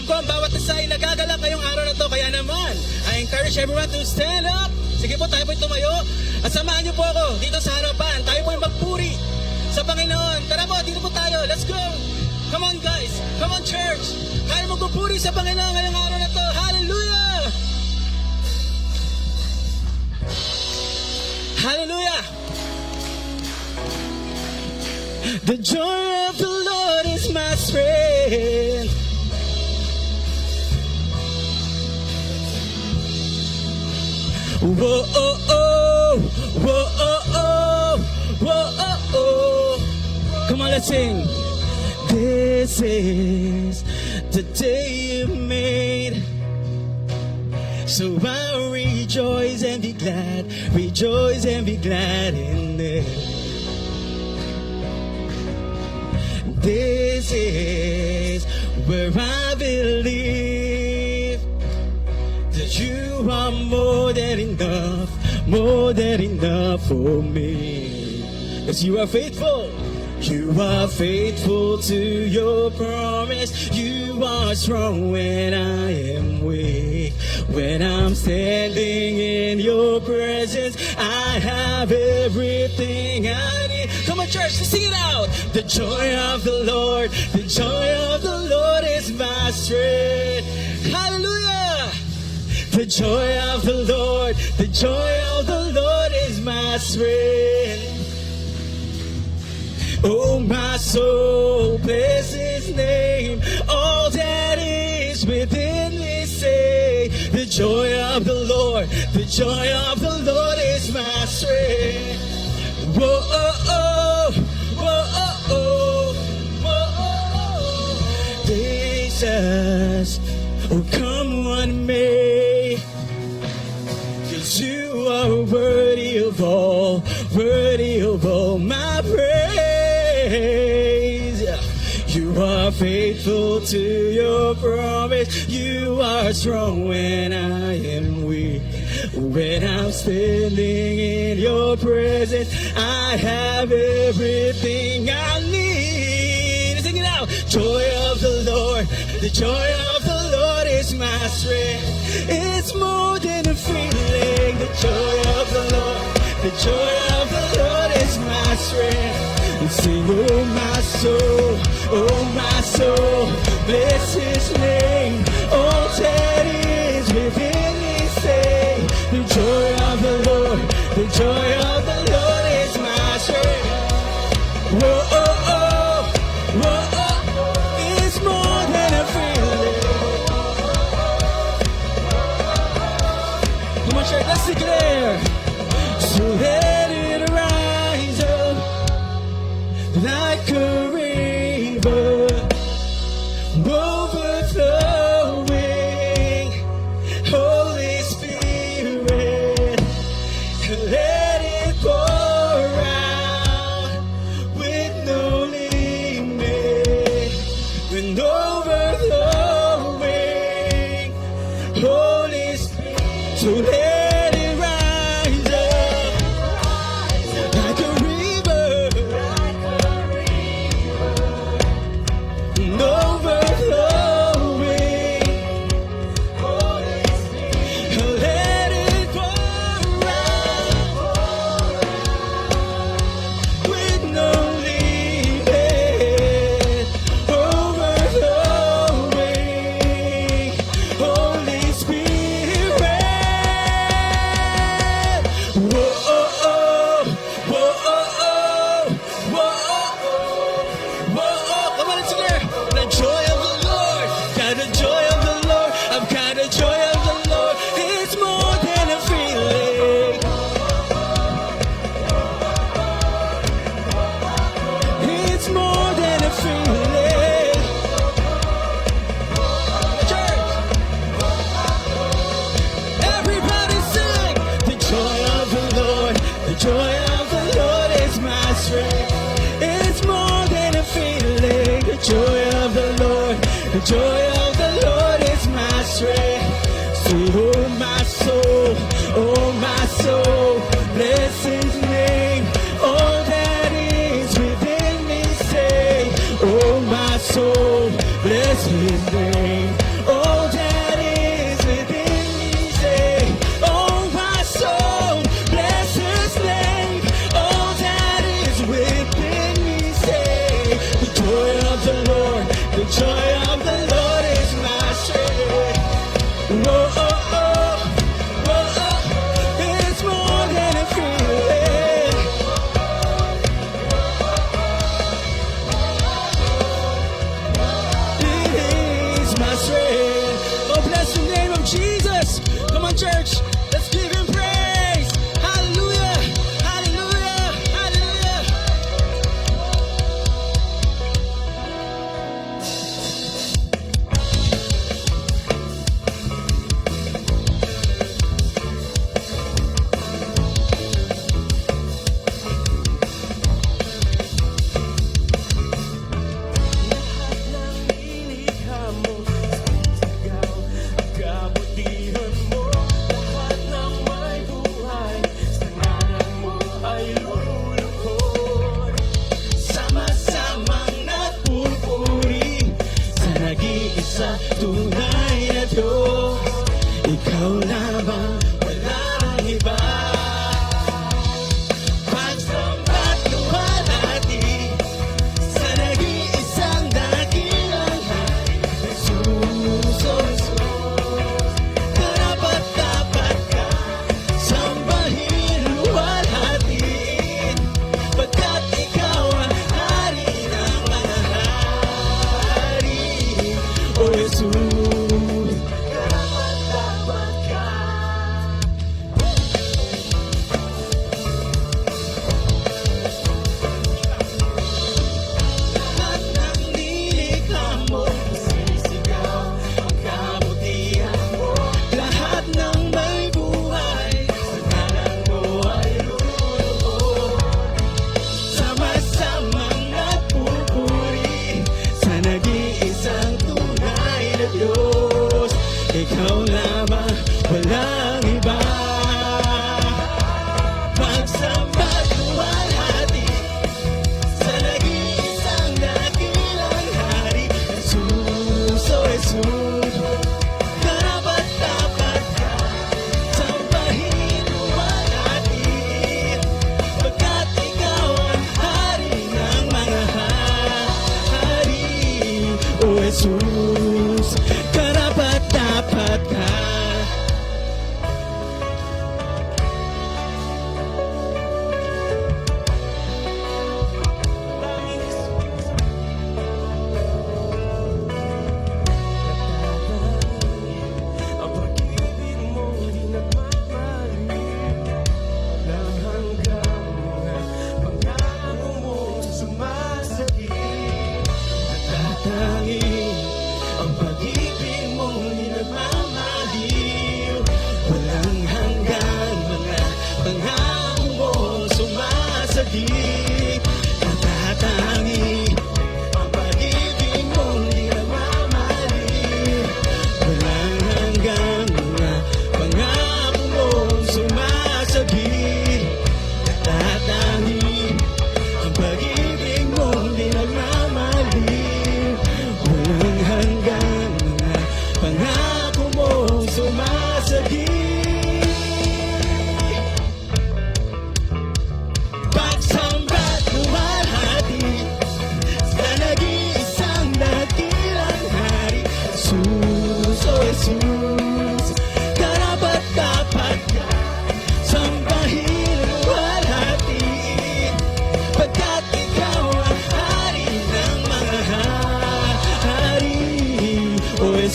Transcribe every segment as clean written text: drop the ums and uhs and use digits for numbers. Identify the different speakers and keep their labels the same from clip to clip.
Speaker 1: Alam ko ang bawat isa ay nagagalak ngayong araw na to. Kaya naman, I encourage everyone to stand up. Sige po, tayo po'y tumayo. At samahan niyo po ako dito sa harapan. Tayo po'y magpuri sa Panginoon. Tara po, dito po tayo. Let's go. Come on guys. Come on church. Tayo magpupuri sa Panginoon ngayong araw na to. Hallelujah! Hallelujah! The joy of the Lord is my strength. Whoa, oh, oh, whoa, oh, oh, whoa, oh, oh. Come on, let's sing. This is the day you made, so I'll rejoice and be glad in it. This is where I believe that you are more than enough for me. Yes, you are faithful. You are faithful to your promise. You are strong when I am weak. When I'm standing in your presence, I have everything I need. Come on, church, let's sing it out. The joy of the Lord is my strength. Hallelujah. The joy of the Lord is my strength. Oh, my soul, bless his name. All that is within me say, the joy of the Lord is my strength. Whoa, oh, oh, whoa, oh, oh, whoa, oh, oh. Jesus, oh, come what may, 'cause you are worthy of all my praise. You are faithful to your promise. You are strong when I am weak. When I'm standing in your presence, I have everything I need. Sing it out. Joy of the Lord is my strength. It's more than a feeling. The joy of the Lord is my strength. Sing, oh my soul, bless his name. All that is within me say, the joy of the Lord is my strength. Whoa, oh, oh, whoa, oh, it's more than a feeling. Come on, church, let's declare. So let it rise up like a river, overflowing. Holy Spirit, let it pour out with no limit, with overflowing. Holy Spirit, so let it rise up like a river, overflowing. Holy Spirit, let it pour out with no limit, overflowing. Holy Spirit, whoa, oh, oh, whoa, oh, oh, whoa, oh, oh, whoa, oh. Come on, it's there. The joy of the Lord, got the joy of the Lord. I've got the joy of the Lord. It's more than a feeling. It's more than a feeling. Church, everybody sing. The joy of the Lord is my strength. It's more than a feeling. The joy of the Lord is my strength. So, oh my soul, bless his name. All that is within me say, oh my soul, bless his name.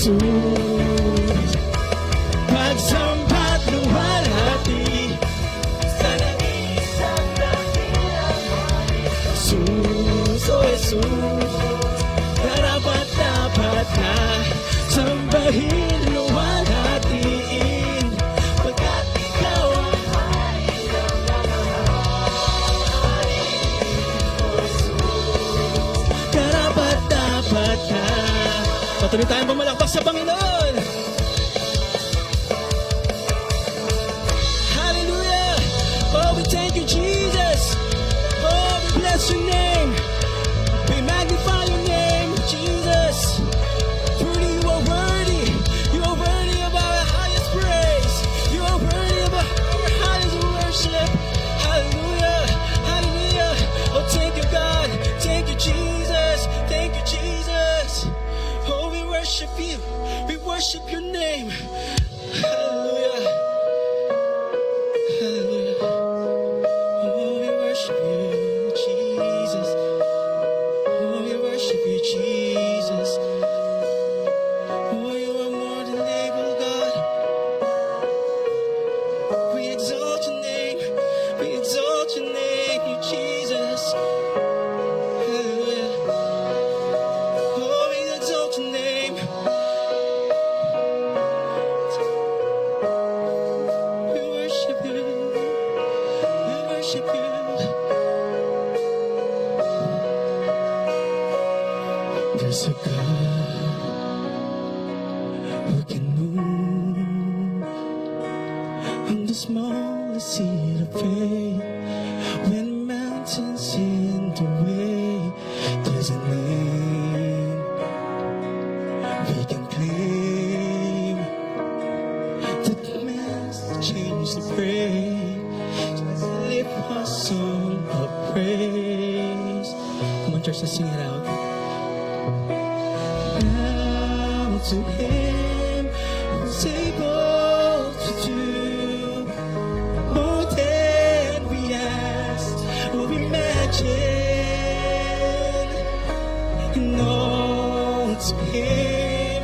Speaker 1: Jesus. Pagsampat luwalhati sa nag-iisang dakilang hari. Jesus, oh Jesus, karapat-dapat na sambahin, luwalhatiin, pagkat ikaw ang hari ng mga hari. Oh Jesus, karapat-dapat na. Patuloy tayong bumalakbak sa Panginoon. Hallelujah! Oh, we thank you, Jesus. Oh, we bless your name. We magnify your name, Jesus. Truly, you are worthy. You are worthy of our highest praise. You are worthy of our highest worship. Hallelujah! Hallelujah! Oh, thank you, God. Thank you, Jesus. Thank you, Jesus. Oh, we worship you. We worship your name. Hallelujah. Hallelujah. Oh, we worship you, Jesus. Oh, we worship you, Jesus. Oh, you are more than able, God. We exalt your name. We exalt your name, you Jesus. Hallelujah. Oh, we exalt your name. We worship you. We worship you. There's a God who can move on the smallest seed of faith. When mountains in the way, there's a name we can claim that commands to change the praise. Just lift our song of praise. Come on, church, let's sing it out. Now to Him who's able to do more than we ask or imagine, and all to Him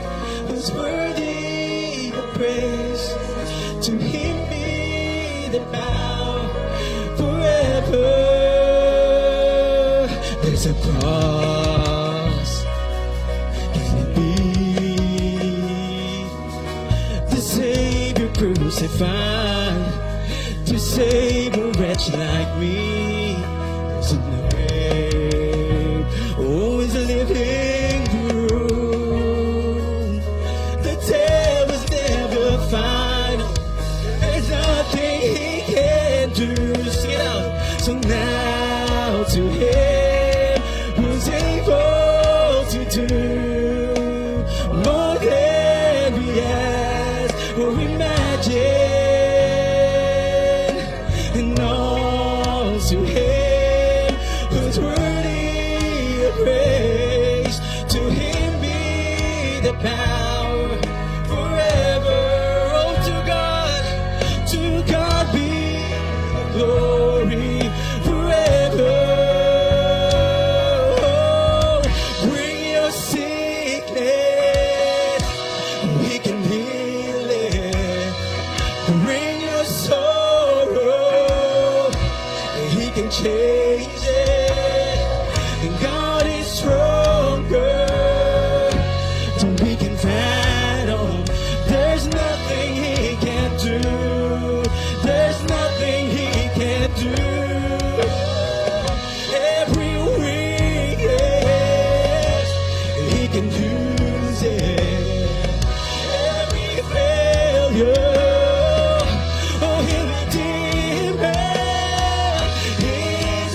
Speaker 1: who's worthy of praise. To Him be the power forever. There's a cross. Can it be the Savior crucified to save a wretch like me? There's a name, oh, is living through. The devil's never final. There's nothing he can do. Sing it out. So now to Him who's able to do more than we ask or imagine, and all to Him who's worthy of praise. To Him be the power forever. Oh, to God be the glory forever. Bring your sickness, He can heal it. Bring your sorrow, He can change it. And God is stronger than we can fathom. There's nothing He can't do. There's nothing He can't do. Every weakness He can use it. Every failure, oh, He'll redeem it. His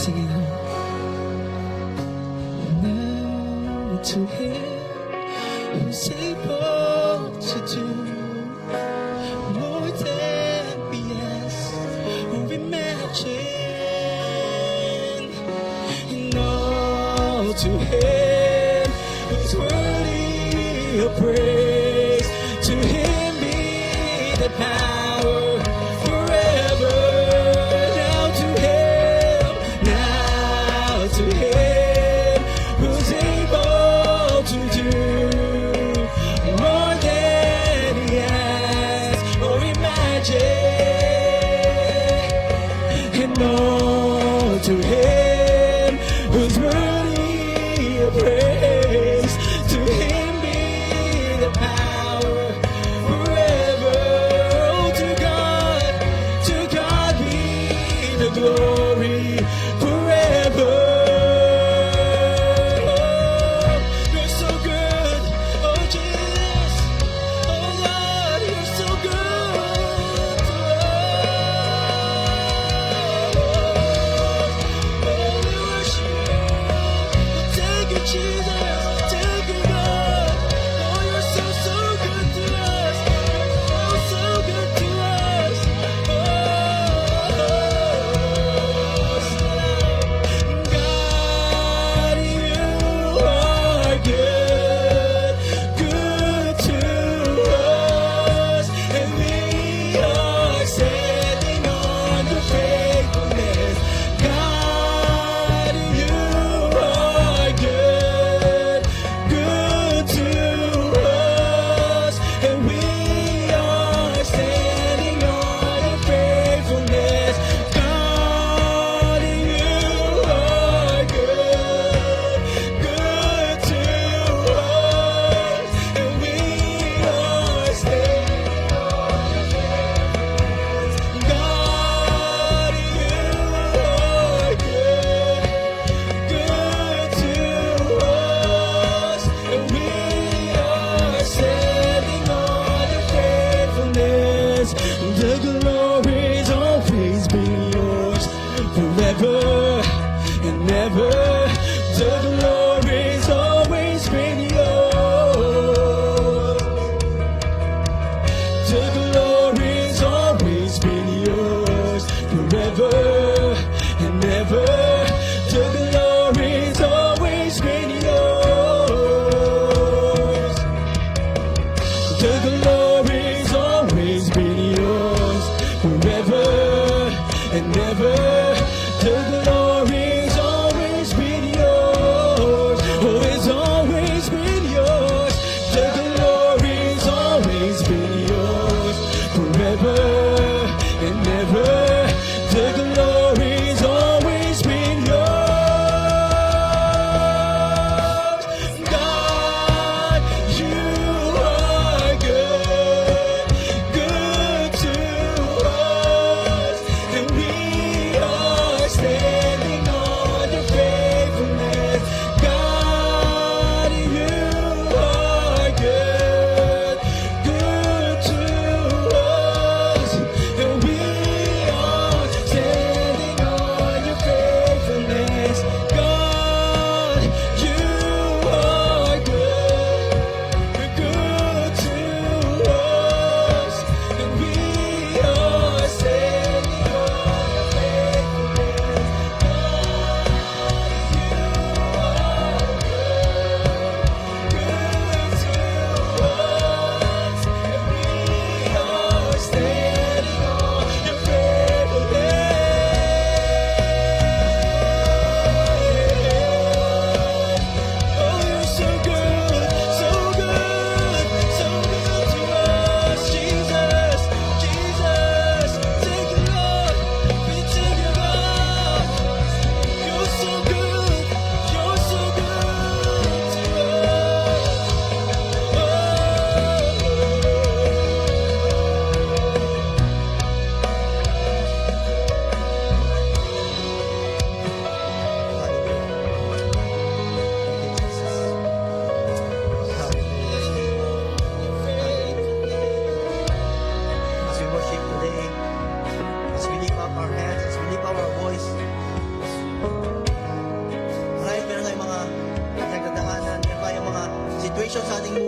Speaker 1: sing it out. Now to Him who's able to do more than we ask or imagine, and all to Him who's worthy of praise. To Him be the power forever. Now to Him who's able to do more than He asks or imagine, and all to Him who's worthy of praise. To Him be the power forever. Oh,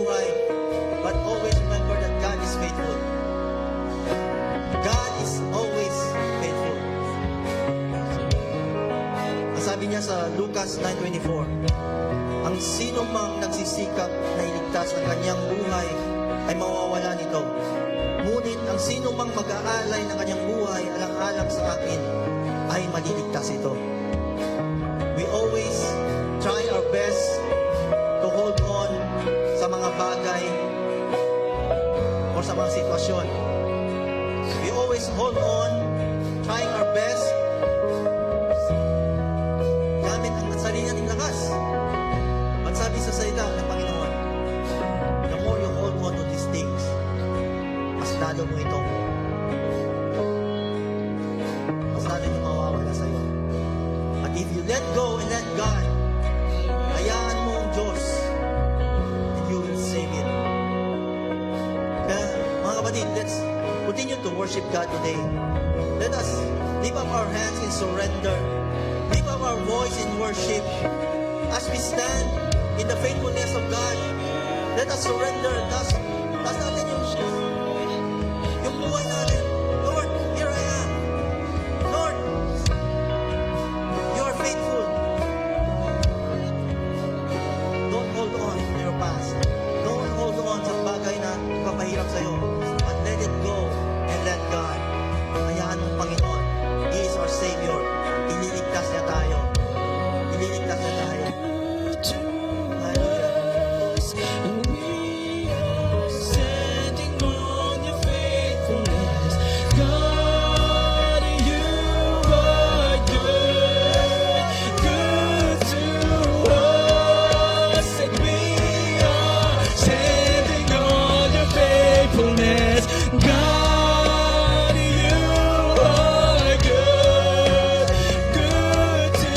Speaker 2: buhay. But always remember that God is faithful. God is always faithful. Ang sabi niya sa Lucas 9:24, ang sino mang nagsisikap na iligtas ang kanyang buhay ay mawawala nito. Ngunit ang sino mang mag-aalay ng kanyang buhay alang-alang sa akin ay maliligtas ito. We always try our best to hold on sa mga bagay or sa mga sitwasyon. We always hold on, trying our best gamit ang sarili nating lakas. At sabi sa salita ng Panginoon, the more you hold on to these things, mas lalo mo itong mawawala sa'yo. At if you let go and let God, hayaan mo ang Diyos, and you will save it. Kaya, mga kapatid, let's continue to worship God today. Let us lift up our hands in surrender. Lift up our voice in worship. As we stand in the faithfulness of God, let us surrender. Taas natin yung buhay natin. Lord, here I am. Lord, you are faithful. Don't hold on to your past. Don't hold on sa bagay na kapahirap sa'yo. But let it go and let God. Hayaan mo, Panginoon. He is our Savior. Ililigtas niya tayo. Ililigtas niya tayo.
Speaker 1: And we are standing on your faithfulness. God, you are good, good to us. And we are standing on your faithfulness. God, you are good, good to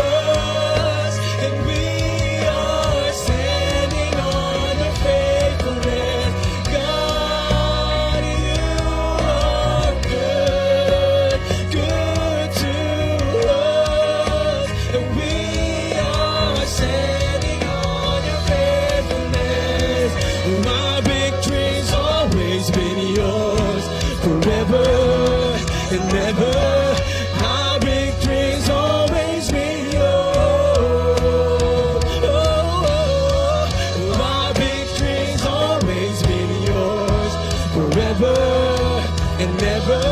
Speaker 1: us. And we are standing on your faithfulness. God, you are good, good to us. And we are standing on your faithfulness. My victory's always been yours, forever and ever. My victory's always been yours. My victory's always been yours, forever and ever.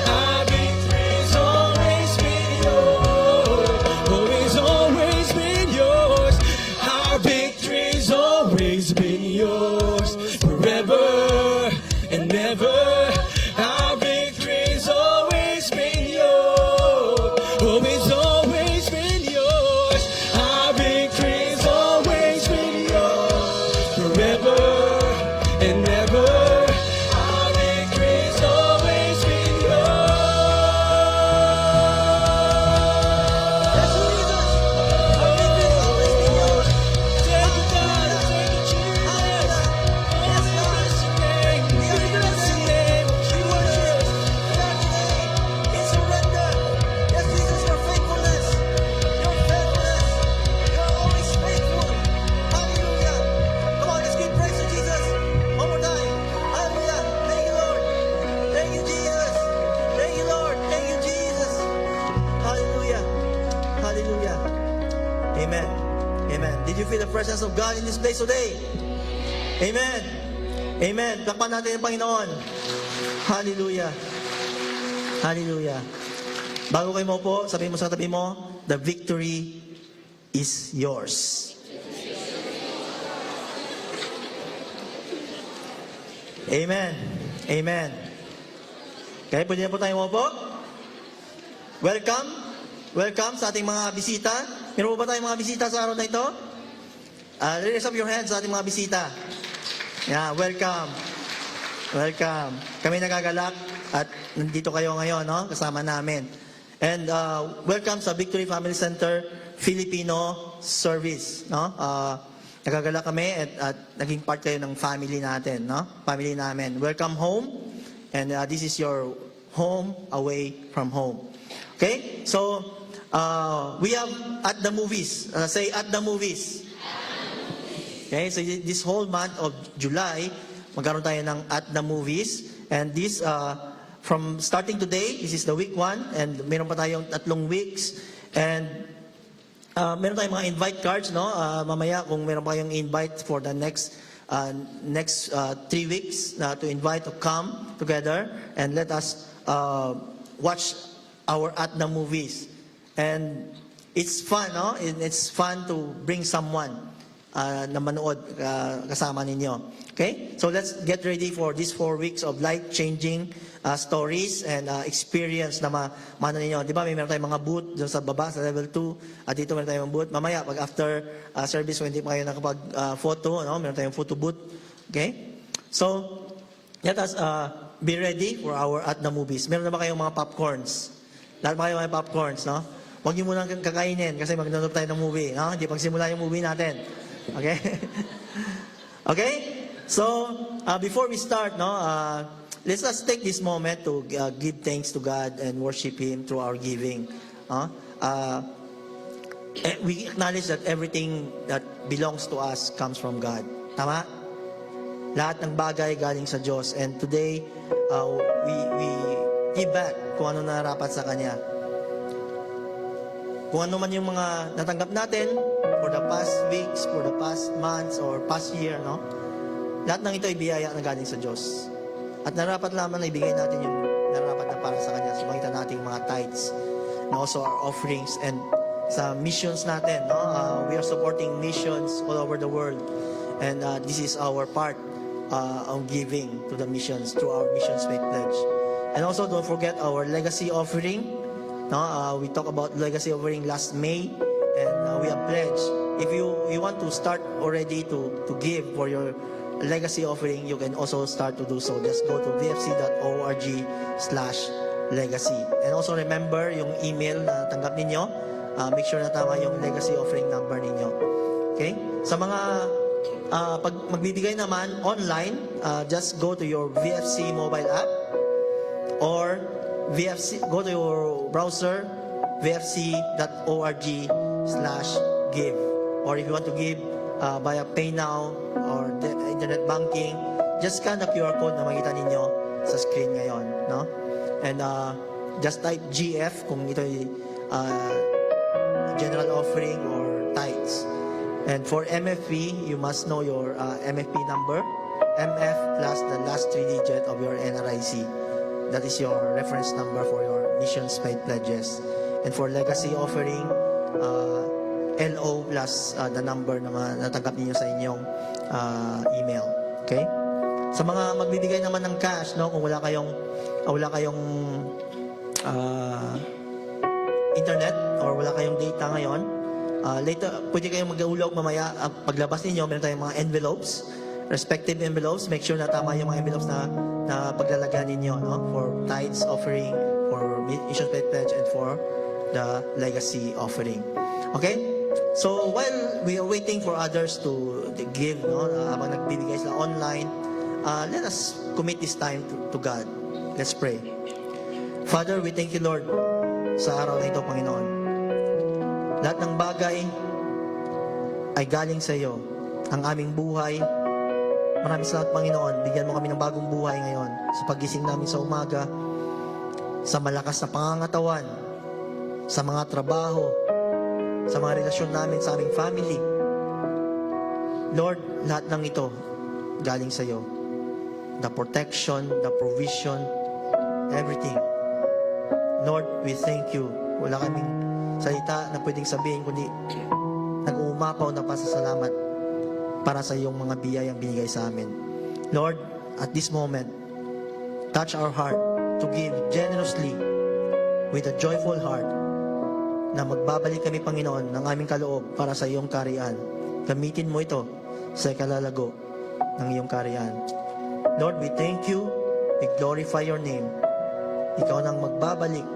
Speaker 1: My victory's always been yours. Always, always been yours. Our victory's always been yours, forever and ever. Our victory's always been yours. Always, always been yours. Our victory's always been yours, forever and ever. Our victory's always been yours.
Speaker 2: Yes, Jesus. Our victory is always been yours.
Speaker 1: Thank you, God. Thank you, Jesus.
Speaker 2: Yes, God. We are blessing name. We worship. We are today in surrender. Yes, Jesus, your faithfulness. Your faithfulness. You are always faithful. Hallelujah. Come on, let's give praise to Jesus. One more time. Hallelujah. Thank you, Lord. Thank you, Jesus. Thank you, Lord. Thank you, Jesus. Hallelujah. Hallelujah. Amen. Amen. Did you feel the presence of God in this place today? Amen. Amen. Takpan natin ang Panginoon. Hallelujah. Hallelujah. Bago kayo mo po, sabihin mo sa tabi mo, the victory is yours. Amen. Amen. Kaya pwede na po tayo mo po. Welcome. Welcome sa ating mga bisita. Meron po ba tayong mga bisita sa araw na ito? Raise up your hands sa ating mga bisita. Yeah, welcome. Welcome. Kami nagagalak at nandito kayo ngayon, no? Kasama namin. And welcome sa Victory Family Center Filipino Service, no? Nagagalak kami at naging part kayo ng family natin, no? Family namin. Welcome home. And this is your home away from home. Okay? So, we have at the movies. Say at the movies. Okay, so this whole month of July, magkaroon tayo ng At The Movies. And this, from starting today, this is the week 1, and meron pa tayong 3 weeks. And meron tayong mga invite cards, no? Mamaya kung meron pa kayong invite for the next 3 weeks to invite to come together and let us watch our At The Movies. And it's fun, no? It's fun to bring someone na manood kasama ninyo. Okay? So let's get ready for these 4 weeks of life-changing stories and experience na mano ninyo. Di ba, meron tayong mga booth doon sa baba, sa level 2. At dito meron tayong booth. Mamaya, pag after service, kung hindi pa kayo nakapag-photo, no? Meron tayong photo booth. Okay? So, let us be ready for our At The Movies. Meron na ba kayong mga popcorns? Lahat ba kayo mga popcorns, no? Huwag niyo muna kakainin kasi mag-download tayo ng movie. No? Hindi pagsimula yung movie natin. Okay? Okay? So, before we start, no, let's just take this moment to give thanks to God and worship Him through our giving. We acknowledge that everything that belongs to us comes from God. Tama? Lahat ng bagay galing sa Diyos. And today, we give back kung ano narapat sa Kanya. Kung ano man yung mga natanggap natin for the past weeks, for the past months, or past year, no? Lahat ng ito ay biyaya na galing sa Diyos. At narapat lamang na ibigay natin yung narapat na para sa Kanya sa magitan nating mga tithes, and also our offerings, and sa missions natin, no? We are supporting missions all over the world. And this is our part on giving to the missions through our Missions Faith Pledge. And also, don't forget our legacy offering. No, we talked about legacy offering last May, and we have pledged. If you want to start already to give for your legacy offering, you can also start to do so. Just go to vfc.org/legacy. And also remember yung email na tanggap ninyo. Make sure na tama yung legacy offering number ninyo. Okay? Sa mga pag magbibigay naman online, just go to your VFC mobile app or go to your browser, vfc.org/give. Or if you want to give via PayNow or the internet banking, just scan the QR code na makita ninyo sa screen ngayon. No? And just type GF kung ito ay general offering or tithes. And for MFP, you must know your MFP number, MF plus the last 3 digit of your NRIC. That is your reference number for your Missions Faith Pledges. And for legacy offering, LO plus the number na natanggap niyo sa inyong email. Okay? Sa mga magbibigay naman ng cash, no, kung wala kayong internet or wala kayong data ngayon, later pwede kayong mag-ulog mamaya paglabas ninyo, meron tayong mga envelopes, respective envelopes. Make sure na tama yung mga envelopes na paglalagyan ninyo, no? For tithes offering, for Missions Faith Pledge, and for the legacy offering. Okay? So while we are waiting for others to give, no, habang nagbibigay sila online, let us commit this time to God. Let's pray. Father, we thank you, Lord, sa araw na ito, Panginoon. Lahat ng bagay ay galing sa iyo. Ang aming buhay, maraming salamat, Panginoon. Bigyan mo kami ng bagong buhay ngayon sa pagising namin sa umaga, sa malakas na pangangatawan, sa mga trabaho, sa mga relasyon namin sa aming family. Lord, lahat ng ito galing sa iyo. The protection, the provision, everything. Lord, we thank you. Wala kaming salita na pwedeng sabihin kundi nag-uumapaw na pasasalamat para sa iyong mga biyayang binigay sa amin. Lord, at this moment, touch our heart to give generously with a joyful heart na magbabalik kami, Panginoon, ng aming kaloob para sa iyong kariyan. Gamitin mo ito sa ikalalago ng iyong kariyan. Lord, we thank you. We glorify your name. Ikaw nang magbabalik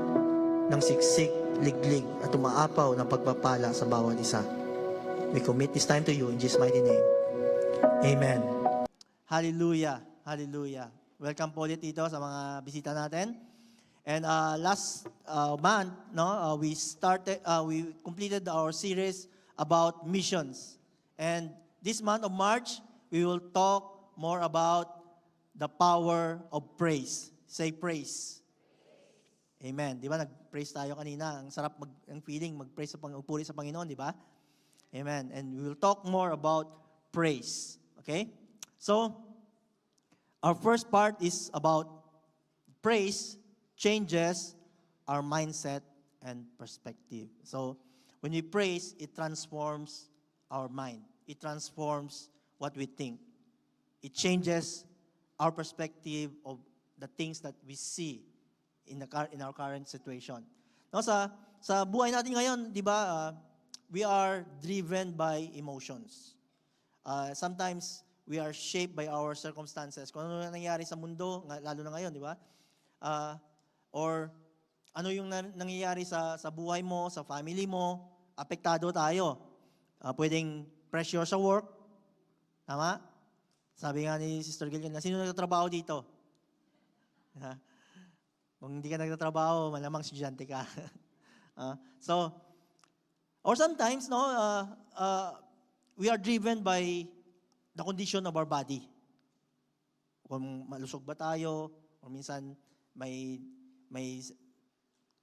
Speaker 2: ng siksik, liglig at umaapaw ng pagpapala sa bawat isa. We commit this time to you in Jesus' mighty name. Amen. Hallelujah. Hallelujah. Welcome po ulit dito sa mga bisita natin. And last month, no, we completed our series about missions. And this month of March, we will talk more about the power of praise. Say praise. Amen. Di ba nag-praise tayo kanina? Ang sarap ang feeling mag-praise puri sa Panginoon, di ba? Amen. And we will talk more about praise. Okay? So, our first part is about praise changes our mindset and perspective. So, when we praise, it transforms our mind. It transforms what we think. It changes our perspective of the things that we see in our current situation. No, sa buhay natin ngayon, 'di ba, we are driven by emotions. Sometimes we are shaped by our circumstances. Kung ano nangyayari sa mundo, lalo na ngayon, 'di ba? Or ano yung nangyayari sa buhay mo, sa family mo, apektado tayo. Pwedeng pressure sa work. Tama? Sabi nga ni Sister Gillian, sino nagtatrabaho dito? Kung hindi ka nagtatrabaho, malamang estudyante ka. Or sometimes, no, we are driven by the condition of our body. Kung malusog ba tayo, or minsan may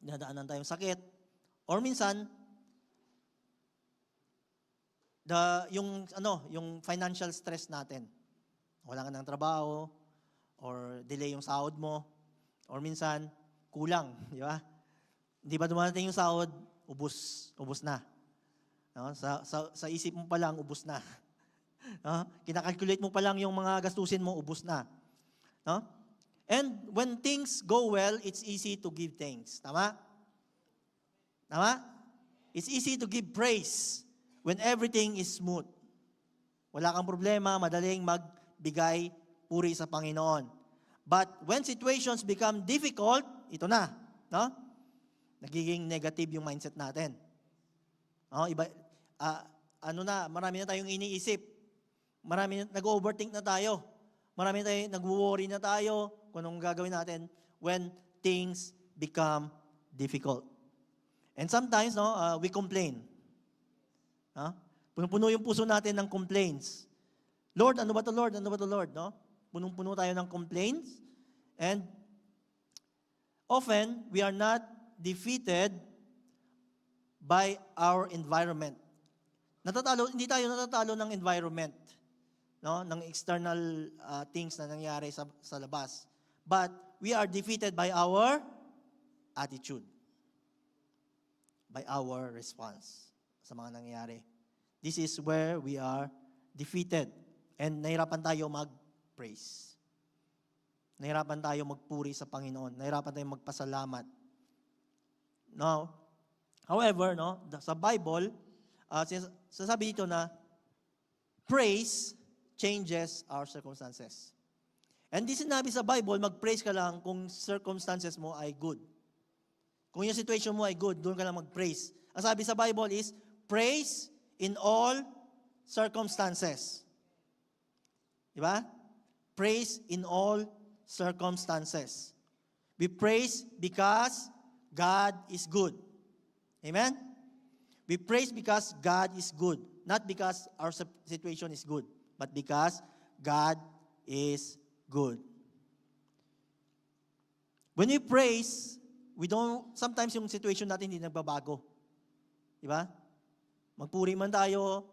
Speaker 2: dinadaanan tayong sakit, or minsan yung financial stress natin. Wala ka ng trabaho, or delay yung sahod mo, or minsan kulang, di ba? Hindi pa dumarating yung sahod, ubos na. No? Sa isip mo pa lang, ubos na. No? Kinakalculate mo pa lang yung mga gastusin mo, ubos na. No? And when things go well, it's easy to give thanks. Tama? Tama? It's easy to give praise when everything is smooth. Wala kang problema, madaling magbigay puri sa Panginoon. But when situations become difficult, ito na, no? Nagiging negative yung mindset natin. No? Marami na tayong iniisip. Nag-overthink na tayo. Marami na tayong nag-worry na tayo kung anong gagawin natin when things become difficult. And sometimes, no, we complain. Puno-puno yung puso natin ng complaints. Lord, ano ba to Lord? Ano ba to Lord? No? Punong-puno tayo ng complaints. And often, we are not defeated by our environment. Hindi tayo natatalo ng environment, no? Ng external things na nangyari sa labas. But we are defeated by our attitude. By our response sa mga nangyayari. This is where we are defeated. And nahirapan tayo mag-praise. Nahirapan tayo magpuri sa Panginoon. Nahirapan tayo magpasalamat. Now, however, no, sa Bible, sasabi dito na praise changes our circumstances. And di sinabi sa Bible, mag-praise ka lang kung circumstances mo ay good. Kung yung situation mo ay good, doon ka lang mag-praise. Ang sabi sa Bible is, praise in all circumstances. Diba? Praise in all circumstances. We praise because God is good. Amen? We praise because God is good. Not because our situation is good, but because God is good. When we praise, sometimes yung situation natin hindi nagbabago. Diba? Magpuri man tayo,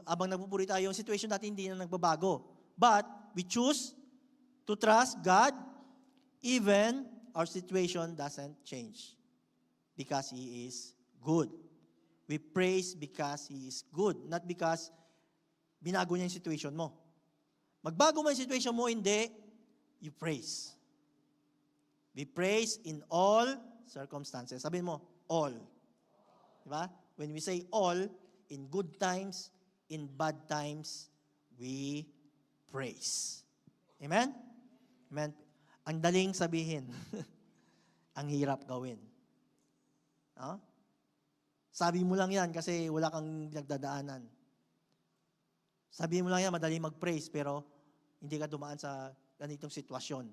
Speaker 2: abang nagpupuri tayo, yung situation natin hindi na nagbabago. But we choose to trust God even our situation doesn't change because He is good. We praise because He is good, not because binago niya yung situation mo. Magbago man yung situation mo, hindi, you praise. We praise in all circumstances. Sabihin mo, all. Diba? When we say all, in good times, in bad times, we praise. Amen? Amen. Ang daling sabihin, ang hirap gawin. No? Sabi mo lang yan kasi wala kang nagdadaanan. Sabi mo lang yan, madali mag-praise, pero hindi ka dumaan sa ganitong sitwasyon.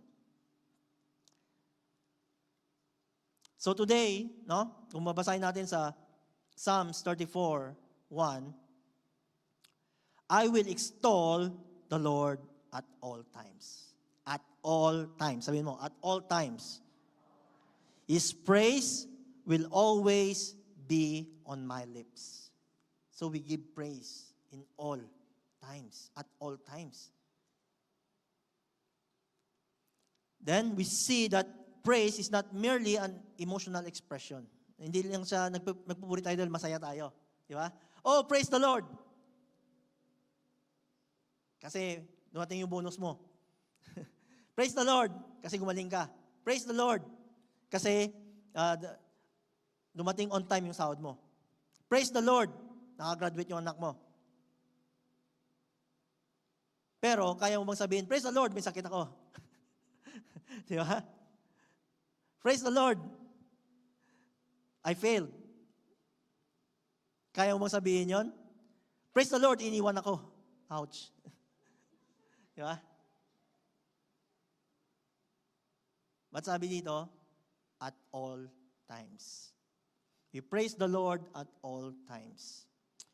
Speaker 2: So today, no, kung mabasahin natin sa Psalms 34:1, I will extol the Lord at all times. At all times. Sabihin mo, at all times. His praise will always be on my lips. So we give praise in all times, at all times. Then we see that praise is not merely an emotional expression. Hindi lang siya nagpupuri tayo dahil masaya tayo. Di ba? Oh, praise the Lord! Kasi dumating yung bonus mo. Praise the Lord! Kasi gumaling ka. Praise the Lord! Kasi dumating on time yung sahod mo. Praise the Lord! Nakagraduate yung anak mo. Pero kaya mo bang sabihin, praise the Lord, may sakit ako. Di ba? Praise the Lord! I failed. Kaya mo bang sabihin yon? Praise the Lord, iniwan ako. Ouch. Di ba? Ba't sabi dito? At all times. We praise the Lord at all times.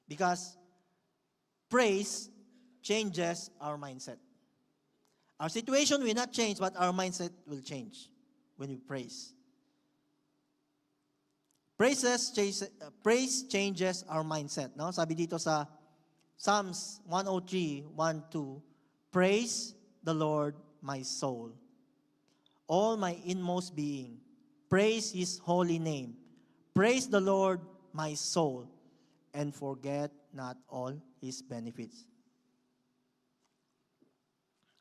Speaker 2: Because praise changes our mindset. Our situation will not change, but our mindset will change when we praise. Praise changes our mindset. No? Sabi dito sa Psalms 103, 1-2, praise the Lord, my soul. All my inmost being, praise His holy name. Praise the Lord, my soul, and forget not all His benefits.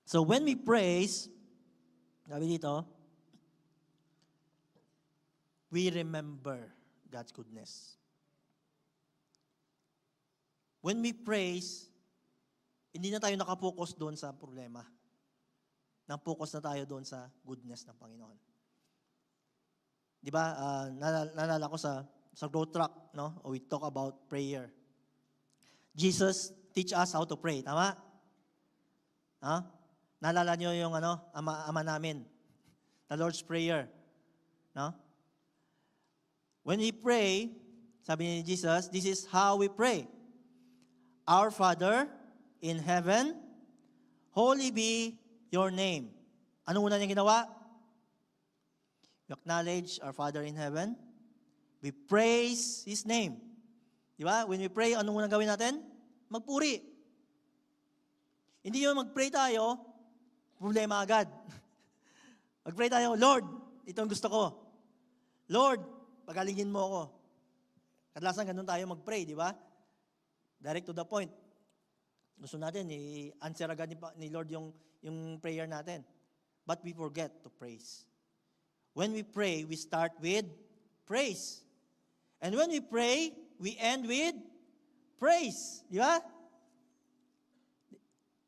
Speaker 2: So when we praise, sabi dito, we remember God's goodness. When we praise, hindi na tayo nakapokus doon sa problema. Nang-focus na tayo doon sa goodness ng Panginoon. Di ba, naalala ko sa growth track, no? We talk about prayer. Jesus teach us how to pray, tama? Naalala niyo yung ama namin, the Lord's Prayer, no? When we pray, sabi ni Jesus, this is how we pray. Our Father in heaven, holy be your name. Anong una niya ginawa? We acknowledge our Father in heaven. We praise His name. Di ba? When we pray, anong unang gawin natin? Magpuri. Hindi yung mag-pray tayo, problema agad. Mag-pray tayo, Lord, ito ang gusto ko. Lord, pagalingin mo ako. Kadalasan ganun tayo mag-pray, di ba? Direct to the point. Gusto natin, i-answer agad ni Lord yung prayer natin. But we forget to praise. When we pray, we start with praise. And when we pray, we end with praise. Di ba?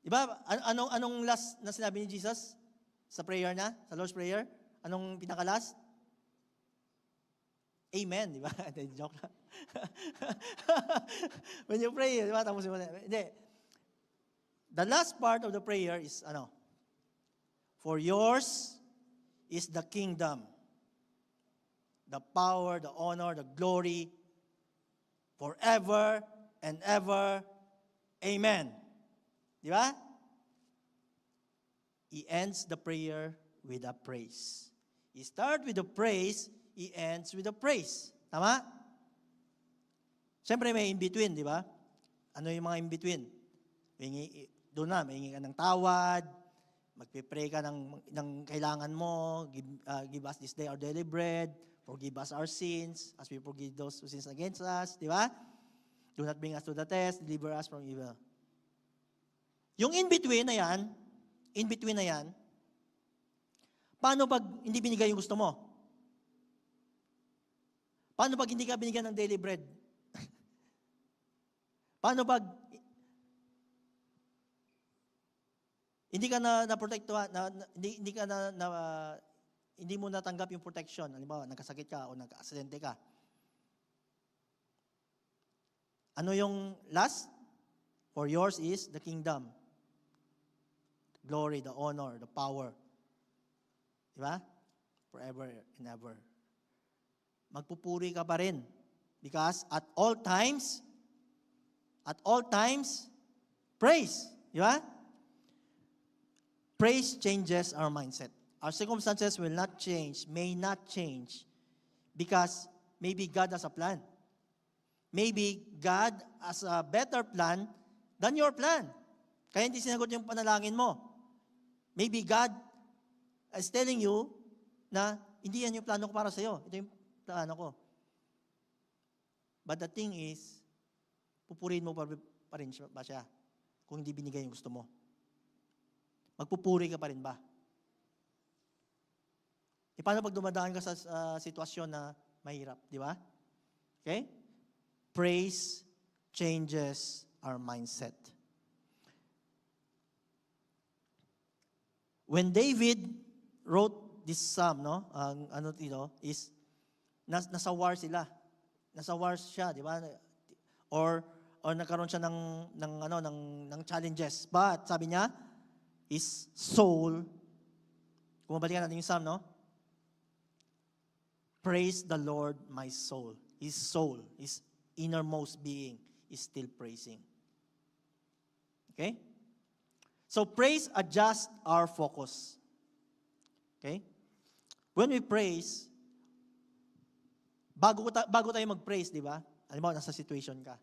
Speaker 2: Di ba? Anong last na sinabi ni Jesus sa prayer na? Sa Lord's Prayer? Anong pinaka-last? Amen, di ba? Joke lang. When you pray, di ba? Tapos mo na. Hindi. The last part of the prayer is, for yours is the kingdom, the power, the honor, the glory, forever and ever. Amen. Di ba? He ends the prayer with a praise. He starts with the praise, he ends with the praise. Tama? Siyempre may in-between, di ba? Ano yung mga in-between? Doon na, mahingi ka ng tawad, magpipray ka ng kailangan mo, give us this day our daily bread, forgive us our sins, as we forgive those who sins against us, di ba? Do not bring us to the test, deliver us from evil. Yung in-between na yan, paano pag hindi binigay yung gusto mo? Paano pag hindi ka binigyan ng daily bread? Paano pag hindi ka na-protektuhan, hindi ka hindi mo natanggap yung protection. Halimbawa, nagkasakit ka o nagka-aksidente ka. Ano yung last? For yours is the kingdom. Glory, the honor, the power. Diba? Forever and ever. Magpupuri ka pa rin. Because at all times, Praise. Di ba? Praise changes our mindset. Our circumstances will not change, may not change, because maybe God has a plan. Maybe God has a better plan than your plan. Kaya hindi sinagot yung panalangin mo. Maybe God is telling you na hindi yan yung plano ko para sa'yo. Ito yung plano ko. But the thing is, pupurihin mo pa rin ba siya kung hindi binigay yung gusto mo? Magpupuri ka pa rin ba? E paano pag dumadaan ka sa sitwasyon na mahirap, di ba? Okay? Praise changes our mindset. When David wrote this psalm, no, ang ano dito is nasa war sila. Nasa war siya, di ba? Or nagkaroon siya ng challenges. But sabi niya, his soul, kung mabalikan natin yung psalm, no? Praise the Lord, my soul. His soul, his innermost being is still praising. Okay? So praise adjusts our focus. Okay? When we praise, bago tayo mag-praise, di ba? Alam mo, nasa situation ka.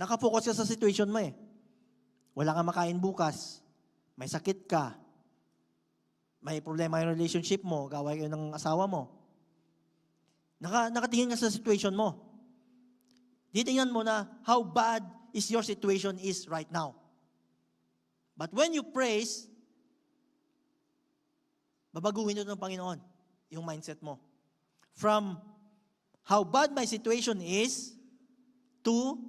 Speaker 2: Nakafocus ka sa situation mo eh. Wala kang makain bukas. May sakit ka. May problema yung relationship mo. Gaway kayo ng asawa mo. Nakatingin ka sa situation mo. Titingnan mo na how bad is your situation is right now. But when you praise, babaguhin ito ng Panginoon, yung mindset mo. From how bad my situation is to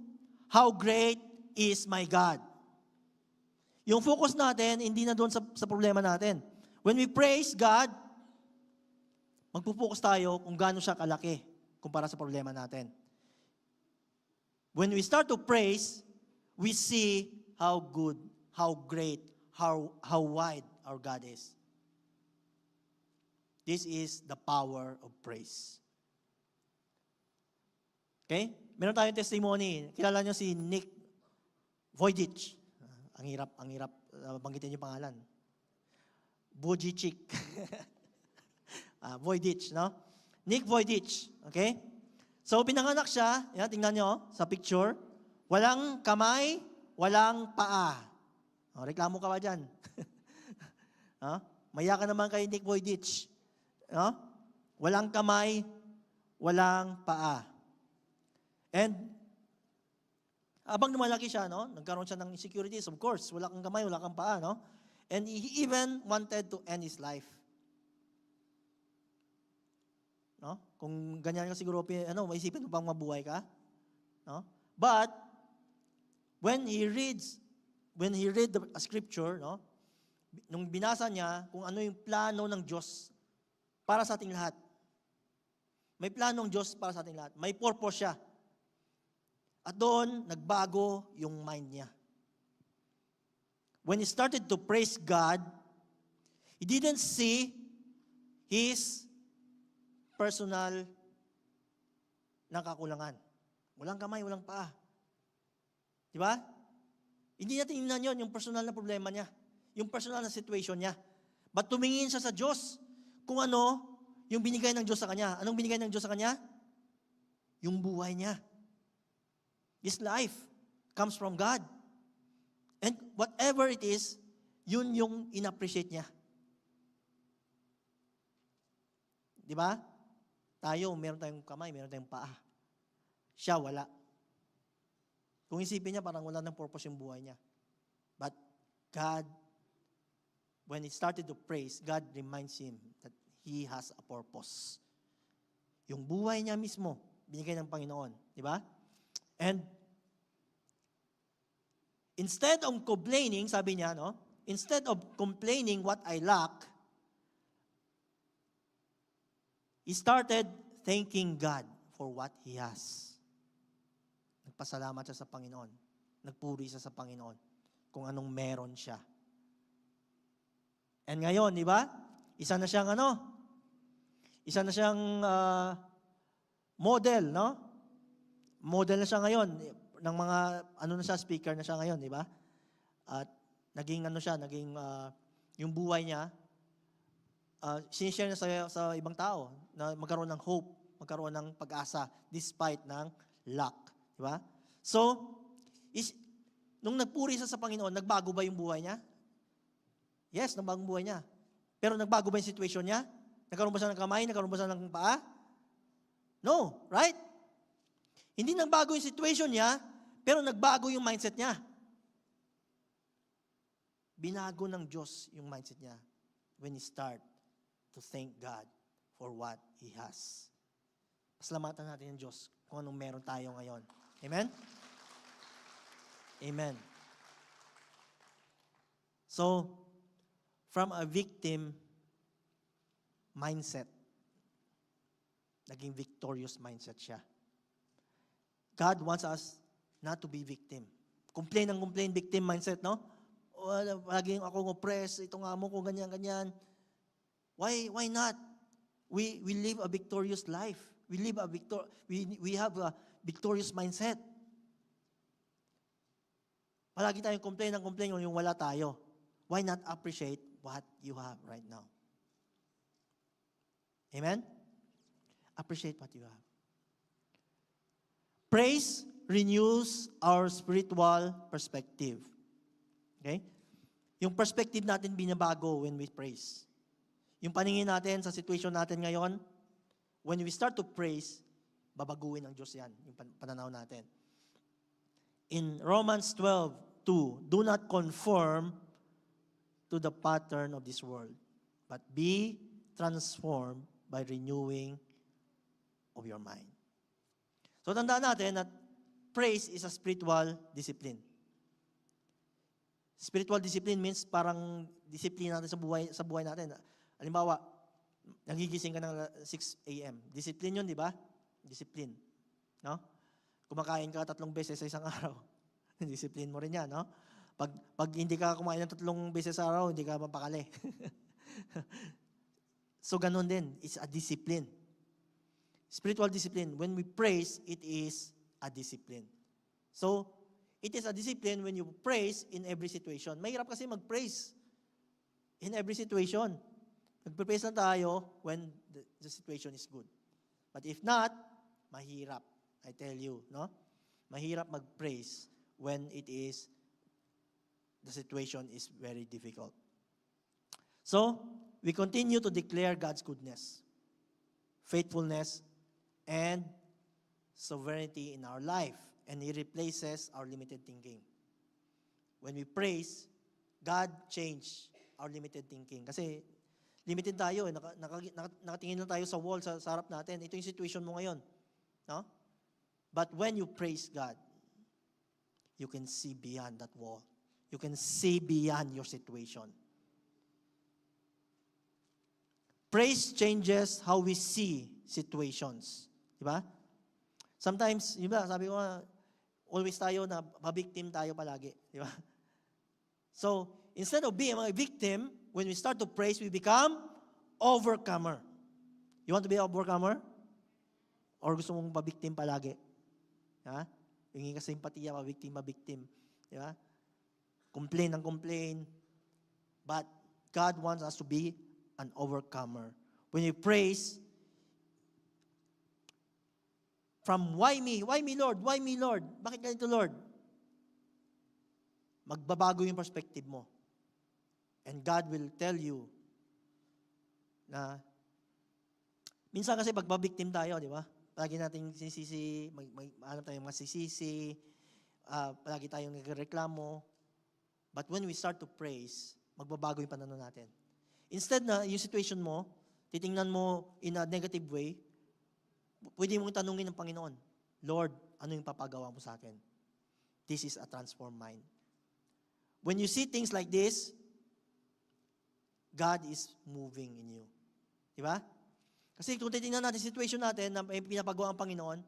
Speaker 2: how great is my God. Yung focus natin, hindi na doon sa problema natin. When we praise God, magpo-focus tayo kung gaano siya kalaki kumpara sa problema natin. When we start to praise, we see how good, how great, how wide our God is. This is the power of praise. Okay? Meron tayong testimony. Kilala niyo si Nick Vujicic. Ang hirap banggitin yung pangalan. Vujicic. Vujicic, no? Nick Vujicic, okay? So, pinanganak siya, yan, tingnan nyo sa picture, walang kamay, walang paa. O, reklamo ka ba dyan? Maya ka naman kay Nick Vujicic. No? Walang kamay, walang paa. And, abang lumalaki siya, no? Nagkaroon siya ng insecurities, of course. Wala kang kamay, wala kang paa, no? And he even wanted to end his life. No? Kung ganyan ka siguro, maisipin mo bang mabuhay ka? No? But, when he read the scripture, no? Nung binasa niya kung ano yung plano ng Diyos para sa ating lahat. May plano ng Diyos para sa ating lahat. May purpose siya. At doon, nagbago yung mind niya. When he started to praise God, he didn't see his personal na kakulangan. Walang kamay, walang paa. Di ba? Hindi niya tingnan yun, yung personal na problema niya. Yung personal na situation niya. But tumingin siya sa Diyos kung ano yung binigay ng Diyos sa kanya. Anong binigay ng Diyos sa kanya? Yung buhay niya. This life comes from God. And whatever it is, yun yung in-appreciate niya. Di ba? Tayo, meron tayong kamay, meron tayong paa. Siya, wala. Kung isipin niya, parang wala ng purpose yung buhay niya. But God, when he started to praise, God reminds him that he has a purpose. Yung buhay niya mismo, binigay ng Panginoon. Di ba? And instead of complaining, sabi niya, no? Instead of complaining what I lack, he started thanking God for what he has. Nagpasalamat siya sa Panginoon. Nagpuri siya sa Panginoon kung anong meron siya. And ngayon, di ba? Isa na siyang model, no? Model na siya ngayon ng mga, speaker na siya ngayon, di ba?
Speaker 3: At naging yung buhay niya, sinishare niya sa ibang tao na magkaroon ng hope, magkaroon ng pag-asa despite ng lack. Di ba? So, nung nagpuri siya sa Panginoon, nagbago ba yung buhay niya? Yes, nagbago yung buhay niya. Pero nagbago ba yung situation niya? Nagkaroon ba siya ng kamay? Nagkaroon ba siya ng paa? No, right? Hindi nagbago yung situation niya, pero nagbago yung mindset niya. Binago ng Diyos yung mindset niya when he start to thank God for what He has. Pasalamatan natin yung Diyos kung anong meron tayo ngayon. Amen? Amen. So, from a victim mindset, naging victorious mindset siya. God wants us not to be victim. Complain ng complain, victim mindset, no? O, laging ako oppressed, itong amo ko, ganyan. Why not? We live a victorious life. We have a victorious mindset. Palagi tayong complain yung wala tayo. Why not appreciate what you have right now? Amen? Appreciate what you have. Praise renews our spiritual perspective. Okay? Yung perspective natin binabago when we praise. Yung paningin natin sa situation natin ngayon, when we start to praise, babaguhin ng Diyos yan, yung pananaw natin. In Romans 12:2, do not conform to the pattern of this world, but be transformed by renewing of your mind. So tandaan natin that praise is a spiritual discipline. Spiritual discipline means parang disiplina natin sa buhay natin. Halimbawa, nagigising ka ng 6 a.m. Discipline yun, di ba? Discipline. No? Kumakain ka 3 beses sa isang araw. Discipline mo rin yan, no? Pag hindi ka kumain ng 3 beses sa araw, hindi ka mapakali. So, ganun din. It's a discipline. Spiritual discipline. When we praise, it is a discipline. So, it is a discipline when you praise in every situation. Mahirap kasi mag-praise in every situation. Mag-praise lang tayo when the situation is good. But if not, mahirap. I tell you, no? Mahirap mag-praise when the situation is very difficult. So, we continue to declare God's goodness, faithfulness, and sovereignty in our life. And He replaces our limited thinking. When we praise, God change our limited thinking. Kasi limited tayo, nakatingin lang tayo sa wall, sa harap natin. Ito yung situation mo ngayon. No? But when you praise God, you can see beyond that wall. You can see beyond your situation. Praise changes how we see situations. Diba? Sometimes, diba, sabi ko always tayo na victim tayo palagi. Diba? So, instead of being a victim, when we start to praise, we become overcomer. You want to be an overcomer? Or gusto mong pa-victim palagi? Ha? Hingi ka simpatiya, pa-victim. Di ba? Complain ng complain. But God wants us to be an overcomer. When we praise, from why me? Why me, Lord? Why me, Lord? Bakit ganito, Lord? Magbabago yung perspective mo. And God will tell you na minsan kasi pagbabiktim tayo, di ba? Palagi nating sisisi, ano tayong masisisi, palagi tayong nagreklamo. But when we start to praise, magbabago yung pananaw natin. Instead na yung situation mo, titingnan mo in a negative way, pwede mong tanungin ng Panginoon, Lord, ano yung papagawa mo sa akin? This is a transformed mind. When you see things like this, God is moving in you. Di ba? Kasi kung titingnan natin situation natin na may pinapagawa ang Panginoon,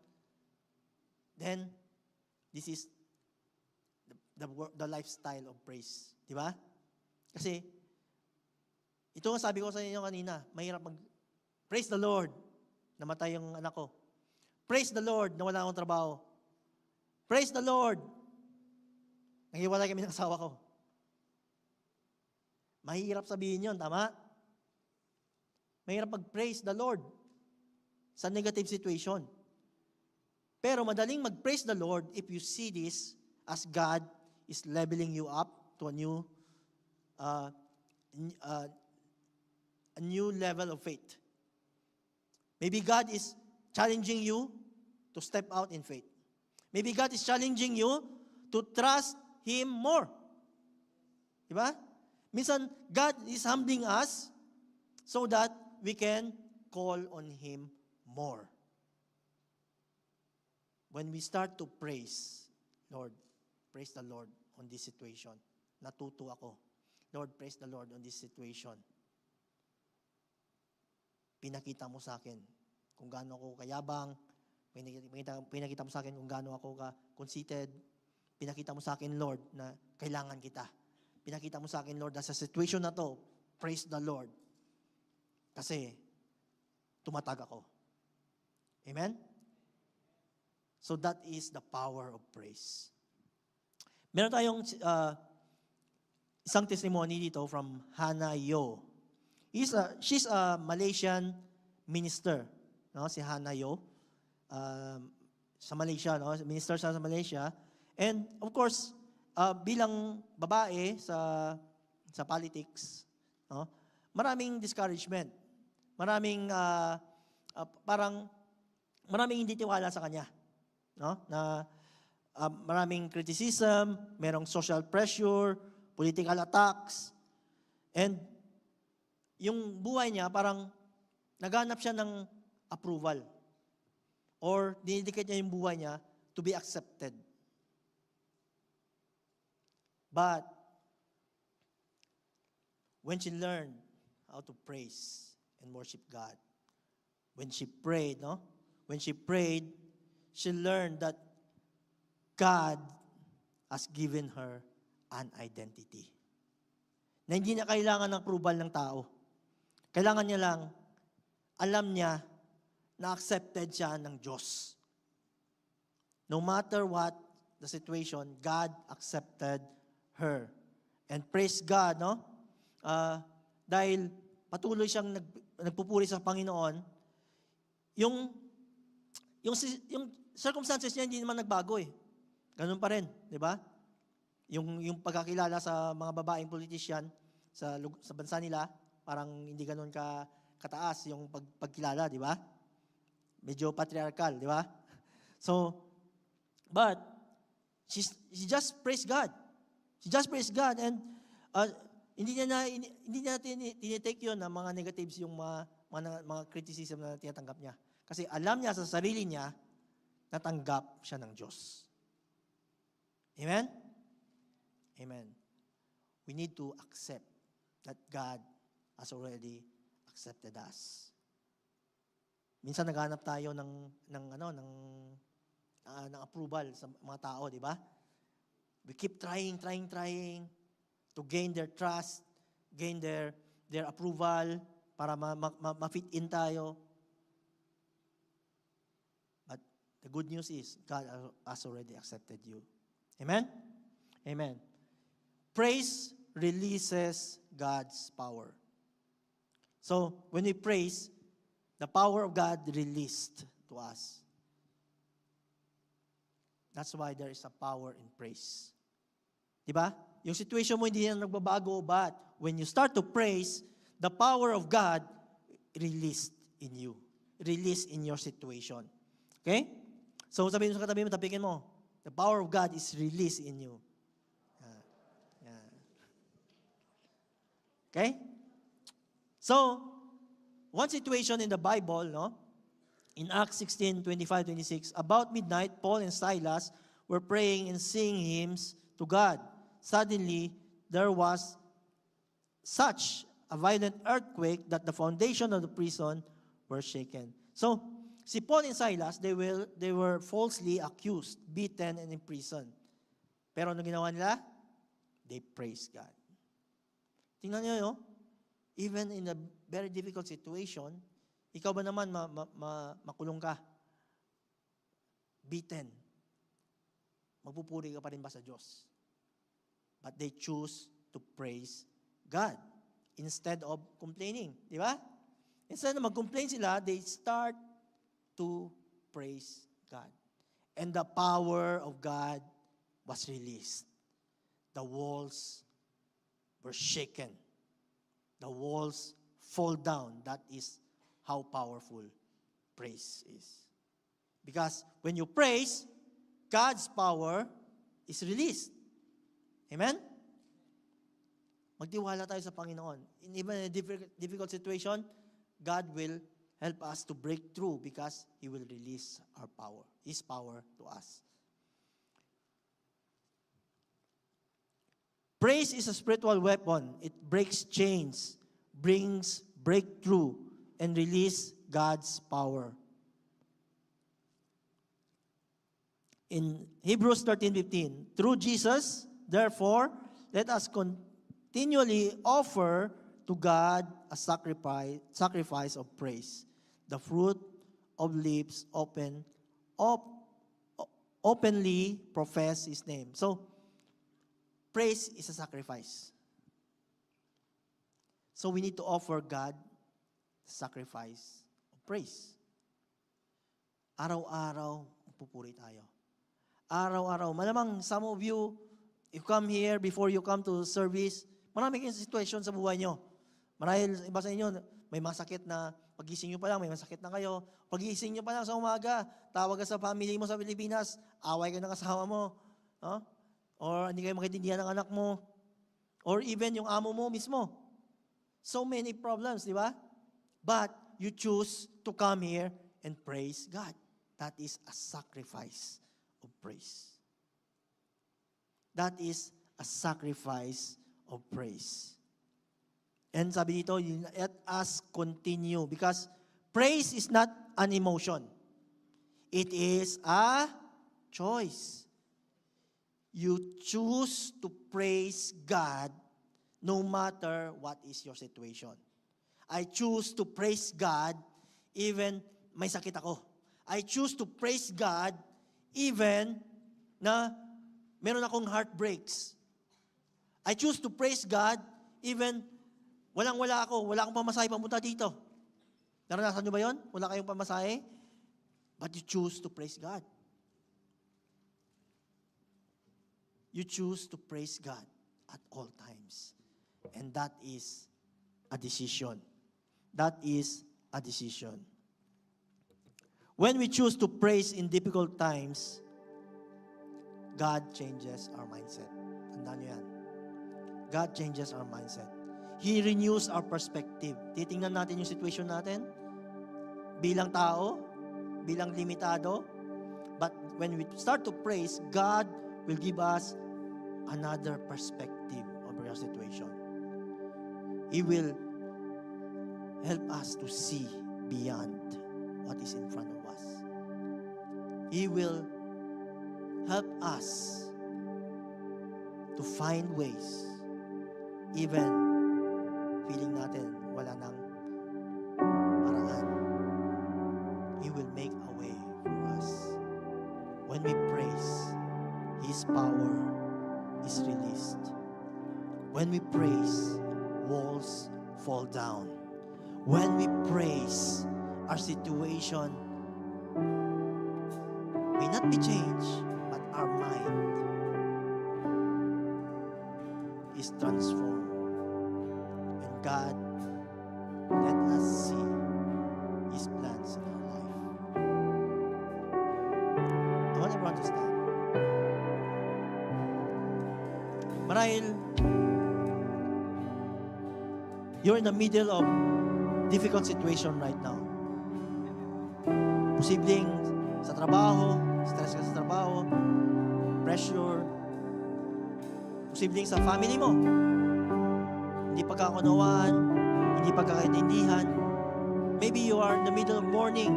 Speaker 3: then this is the lifestyle of praise. Di ba? Kasi ito nga sabi ko sa inyo kanina, mahirap praise the Lord, namatay yung anak ko. Praise the Lord, nawala akong trabaho. Praise the Lord, naghiwalay kami ng asawa ko. Mahirap sabihin yun, tama? Mahirap mag-praise the Lord sa negative situation. Pero madaling mag-praise the Lord if you see this as God is leveling you up to a new level of faith. Maybe God is challenging you to step out in faith. Maybe God is challenging you to trust Him more. Diba? Minsan, God is humbling us so that we can call on Him more. When we start to praise the Lord on this situation. Natuto ako. Lord, praise the Lord on this situation. Pinakita mo sa akin kung gaano ako kayabang, pinakita mo sa akin kung gaano ako conceited, pinakita mo sa akin, Lord, na kailangan kita. Pinakita mo sa akin, Lord, na sa situation na to, praise the Lord. Kasi, tumatag ako. Amen? So that is the power of praise. Meron tayong isang testimony dito from Hannah Yo. She's a Malaysian minister, no? Si Hannah Yo. Sa Malaysia, no? Minister siya sa Malaysia. And of course, bilang babae sa politics, no? Maraming discouragement. Maraming maraming hindi tiwala sa kanya, no? Na maraming criticism, merong social pressure, political attacks, and yung buhay niya parang naghanap siya ng approval or dinidikit niya yung buhay niya to be accepted. But when she learned how to praise and worship God, when she prayed, no? When she prayed, she learned that God has given her an identity. Na hindi niya kailangan ng approval ng tao. Kailangan niya lang, alam niya na accepted siya ng Diyos. No matter what the situation, God accepted her. And praise God, no? Dahil patuloy siyang nagpupuri sa Panginoon, yung circumstances niya hindi naman nagbago eh. Ganun pa rin, di ba? Yung pagkakilala sa mga babaeng politician sa bansa nila, parang hindi ganun kataas yung pagkilala, di ba? Medyo patriarchal, di ba? So, but she just praised God. She just praised God, and hindi niya tinitake yun na mga negatives yung mga criticism na tinatanggap niya. Kasi alam niya sa sarili niya, natanggap siya ng Diyos. Amen? Amen. We need to accept that God has already accepted us. Minsan naghanap tayo ng approval sa mga tao, di ba? We keep trying to gain their trust, gain their approval para ma-fit in tayo. But the good news is God has already accepted you. Amen? Amen. Praise releases God's power. So, when we praise, the power of God released to us. That's why there is a power in praise. Diba? Yung situation mo hindi na nagbabago, but when you start to praise, the power of God released in you. Released in your situation. Okay? So, sabihin mo sa katabi mo, tapikin mo, the power of God is released in you. Okay? So, one situation in the Bible, no? In Acts 16, 25, 26, about midnight, Paul and Silas were praying and singing hymns to God. Suddenly, there was such a violent earthquake that the foundation of the prison were shaken. So, si Paul and Silas, they were falsely accused, beaten, and imprisoned. Pero ano ginawa nila? They praised God. Tingnan niyo, no? Even in a very difficult situation, ikaw ba naman makulong ka? Beaten. Magpupuri ka pa rin ba sa Diyos? But they choose to praise God. instead of complaining. Di ba? Instead na mag-complain sila, they start to praise God. And the power of God was released. The walls were shaken. The walls fall down. That is how powerful praise is. Because when you praise, God's power is released. Amen? Magtiwala tayo sa Panginoon. Even in a difficult situation, God will help us to break through because He will release our power, His power to us. Praise is a spiritual weapon. It breaks chains, brings breakthrough, and release God's power. In Hebrews 13:15, through Jesus, therefore, let us continually offer to God a sacrifice of praise, the fruit of lips openly profess His name. So, praise is a sacrifice. So we need to offer God sacrifice of praise. Araw-araw, pupuri tayo. Araw-araw. Malamang some of you, you come here before you come to service, marami kayong situation sa buhay nyo. Marahil iba sa inyo, may masakit na pagising nyo pa lang, may masakit na kayo. Pagising nyo pa lang sa umaga, tawag ka sa family mo sa Pilipinas, away ka ng kasama mo. No? Or hindi kayo makitindihan ng anak mo. Or even yung amo mo mismo. So many problems, di ba? But you choose to come here and praise God. That is a sacrifice of praise. That is a sacrifice of praise. And sabi dito, let us continue. Because praise is not an emotion. It is a choice. You choose to praise God no matter what is your situation. I choose to praise God even may sakit ako. I choose to praise God even na meron akong heartbreaks. I choose to praise God even walang-wala ako, wala akong pamasahe pamunta dito. Naranasan nyo ba yon? Wala kayong pamasahe? But you choose to praise God. You choose to praise God at all times. And that is a decision. That is a decision. When we choose to praise in difficult times, God changes our mindset. Tandaan nyo yan. God changes our mindset. He renews our perspective. Titingnan natin yung situation natin bilang tao, bilang limitado. But when we start to praise, God will give us another perspective of our situation. He will help us to see beyond what is in front of us. He will help us to find ways even feeling natin wala nang paraan. He will make a way for us. When we praise, His power is released. When we praise, walls fall down. When we praise, our situation may not be changed, but our mind is transformed. And God, let us see His plans in our life. I want everyone to stand. Marahil, you're in the middle of difficult situation right now. Posibleng sa trabaho, stress ka sa trabaho, pressure. Posibleng sa family mo. Hindi pagkakunawaan, hindi pagkakaintindihan. Maybe you are in the middle of mourning.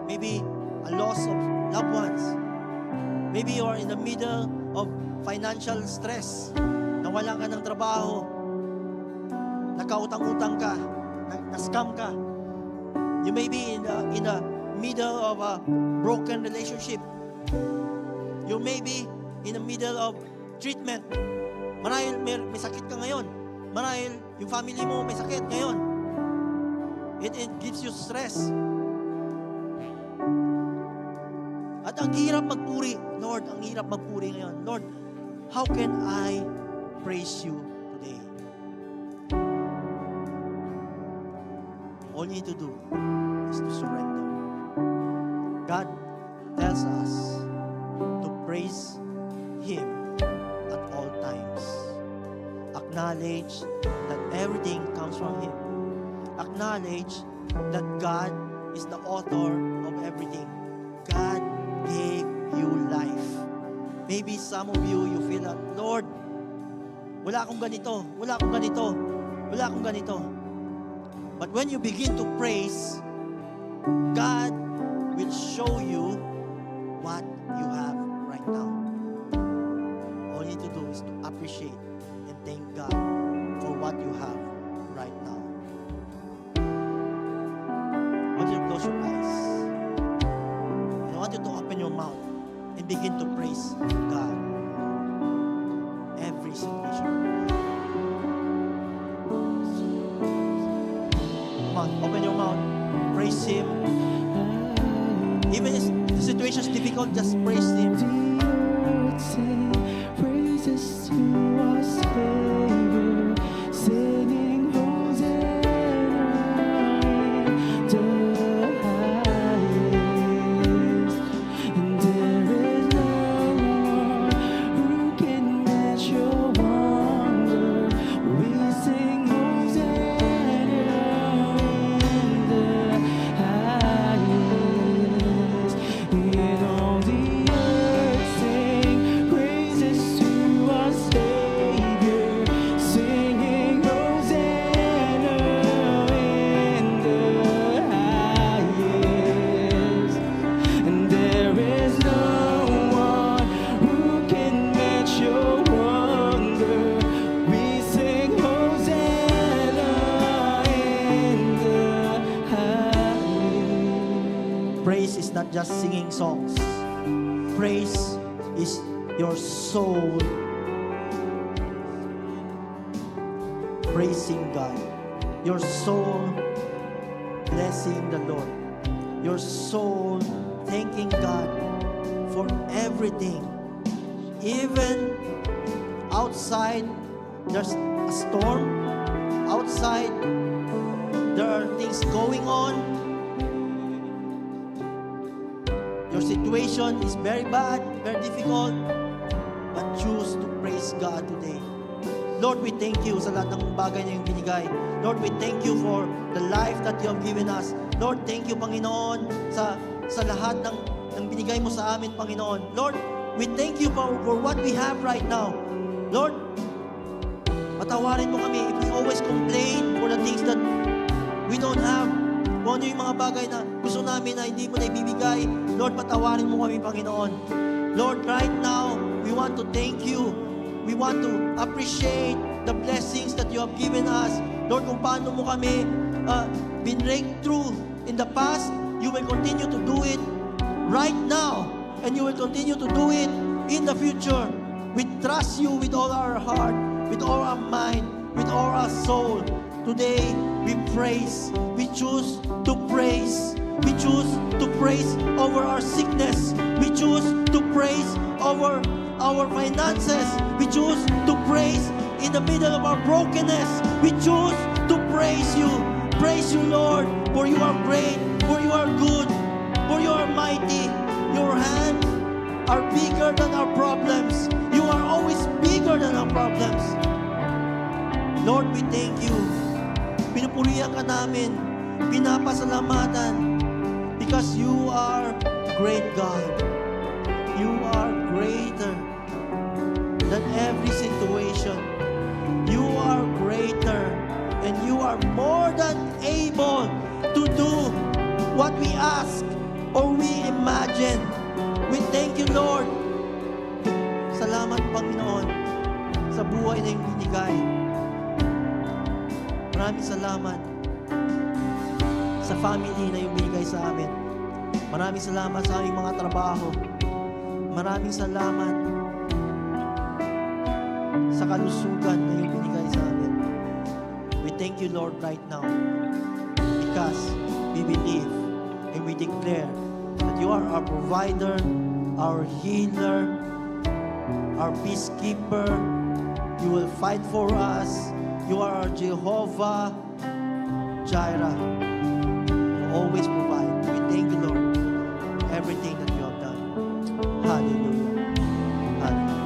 Speaker 3: Maybe a loss of loved ones. Maybe you are in the middle of financial stress. Nawalan ka ng trabaho. Nakautang-utang ka. Na-scam ka. You may be in the middle of a broken relationship. You may be in the middle of treatment. Marahil may sakit ka ngayon. Marahil, yung family mo may sakit ngayon. It gives you stress. At ang hirap magpuri. Lord, ang hirap magpuri ngayon. Lord, how can I praise you today? All you need to do is to surrender. God tells us to praise Him at all times. Acknowledge that everything comes from Him. Acknowledge that God is the author of everything. God gave you life. Maybe some of you feel that, Lord, wala akong ganito, wala akong ganito, wala akong ganito. But when you begin to praise, God will show you what you have right now. All you need to do is to appreciate and thank God for what you have right now. I want you to close your eyes. And I want you to open your mouth and begin to praise God. Every situation. Come on, open your mouth. Praise Him. Even if the situation is difficult, just praise Him.
Speaker 1: Praises to our Savior, singing Hosanna in the highest. And there is no one who can match your wonder. We sing Hosanna in the highest. In all the earth sing praises to our Savior, singing Hosanna in the highest. And there is no one who can match your wonder. We sing Hosanna in the highest.
Speaker 3: Praise is not just singing songs. Praise is your soul praising God. Your soul blessing the Lord. Your soul thanking God for everything. Even outside there's a storm. Outside there are things going on. Your situation is very bad, very difficult, but choose to praise God today. Lord, we thank you sa lahat ng bagay na yung binigay. Lord, we thank you for the life that you have given us. Lord, thank you, Panginoon, sa lahat ng binigay mo sa amin, Panginoon. Lord, we thank you for what we have right now. Lord, patawarin mo kami if we always complain for the things that we don't have. Kung ano yung mga bagay na gusto namin na hindi mo na ibibigay, Lord, patawarin mo kami, Panginoon. Lord, right now, we want to thank you. We want to appreciate the blessings that you have given us. Lord, kung paano mo kami binreak through in the past, you will continue to do it right now. And you will continue to do it in the future. We trust you with all our heart, with all our mind, with all our soul. Today, we praise. We choose to praise. We choose to praise over our sickness. We choose to praise over our finances. We choose to praise in the middle of our brokenness. We choose to praise you. Praise you, Lord, for you are great, for you are good, for you are mighty. Your hands are bigger than our problems. You are always bigger than our problems. Lord, we thank you. Pinupurihan ka namin. Pinapasalamatan. Because you are great God. You are greater than every situation. You are greater and you are more than able to do what we ask or we imagine. We thank you, Lord. Salamat, Panginoon, sa buhay na yung binigay. Maraming salamat sa family na yung binigay sa amin. Maraming salamat sa aming mga trabaho. Maraming salamat sa kalusugan na yung binigay sa amin. thank you, Lord, right now, because we believe and we declare that you are our provider, our healer, our peacekeeper. You will fight for us. You are our Jehovah Jireh. You always provide. We thank you, Lord, for everything that you have done. Hallelujah. Hallelujah.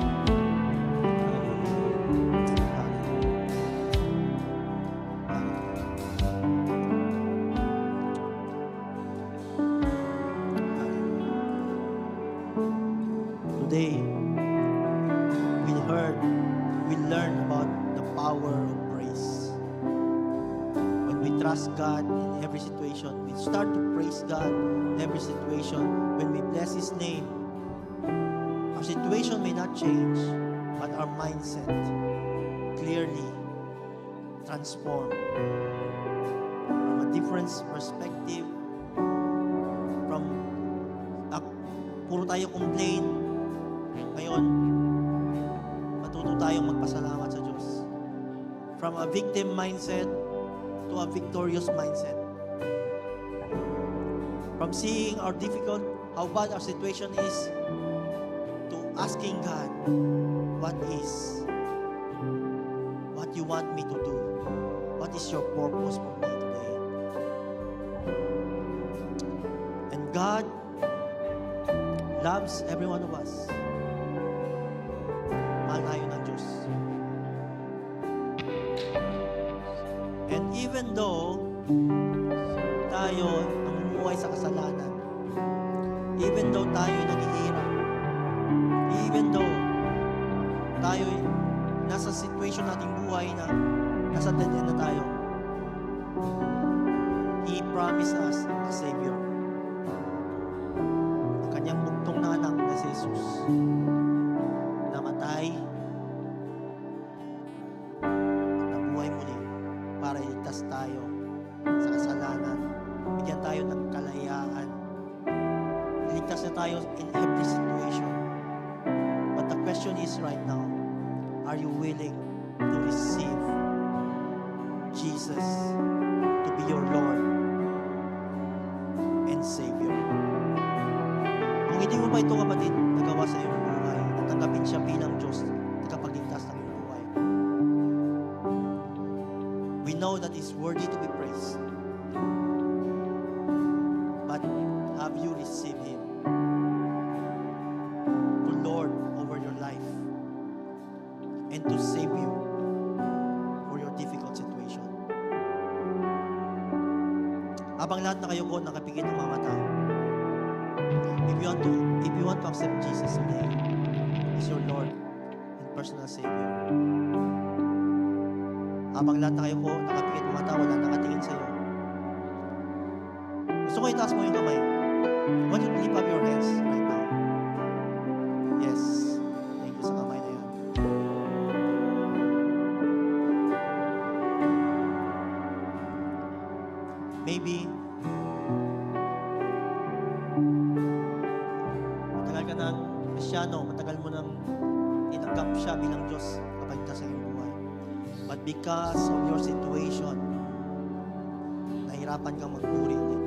Speaker 3: Today, we learned about the power of praise. When we trust God in every situation, we start to praise God in every situation. When we bless His name, our situation may not change, but our mindset clearly transformed from a different perspective, from puro tayo complain. Ngayon, matuto tayong magpasalamat sa Diyos. From a victim mindset to a victorious mindset. From seeing our difficult, how bad our situation is, to asking God, what you want me to do? What is your purpose for me today? And God loves every one of us. Mahal tayo ng Diyos. And even though tayo namumuhay sa kasalanan, even though tayo naghihirap, even though tayo nasa situation nating buhay na nasa dead end na tayo, He promised us a Savior. Ang kanyang bugtong na anak na si Jesus. Namatay at nabuhay muli para iligtas tayo sa kasalanan. Bigyan tayo ng kalayaan. Iligtas na tayo in every situation. But the question is right now, are you willing to receive Jesus to be your Lord and Savior? Kung hindi mo ba ito, kapatid, nagawa sa iyong buhay, natanggapin siya bilang Diyos, tagapagligtas ng iyong buhay, we know that He's worthy to be praised. But have you received Him to Lord over your life and to save you for your difficult situation? Habang lahat na kayo ko nakapikit ang mga mata, if you want to accept Jesus today as your Lord and personal Savior, habang lahat na kayo ko nakapikit ang mata, wala nakatingin sa iyo, gusto ko itaas mo yung kamay. I want you to lift up your hands right now. Yes. Thank you sa kamay na yan. Maybe matagal ka ng Kristyano, matagal mo nang tinanggap siya bilang Diyos kapag sa iyong buhay. But because of your situation, nahihirapan kang magpuri ulit.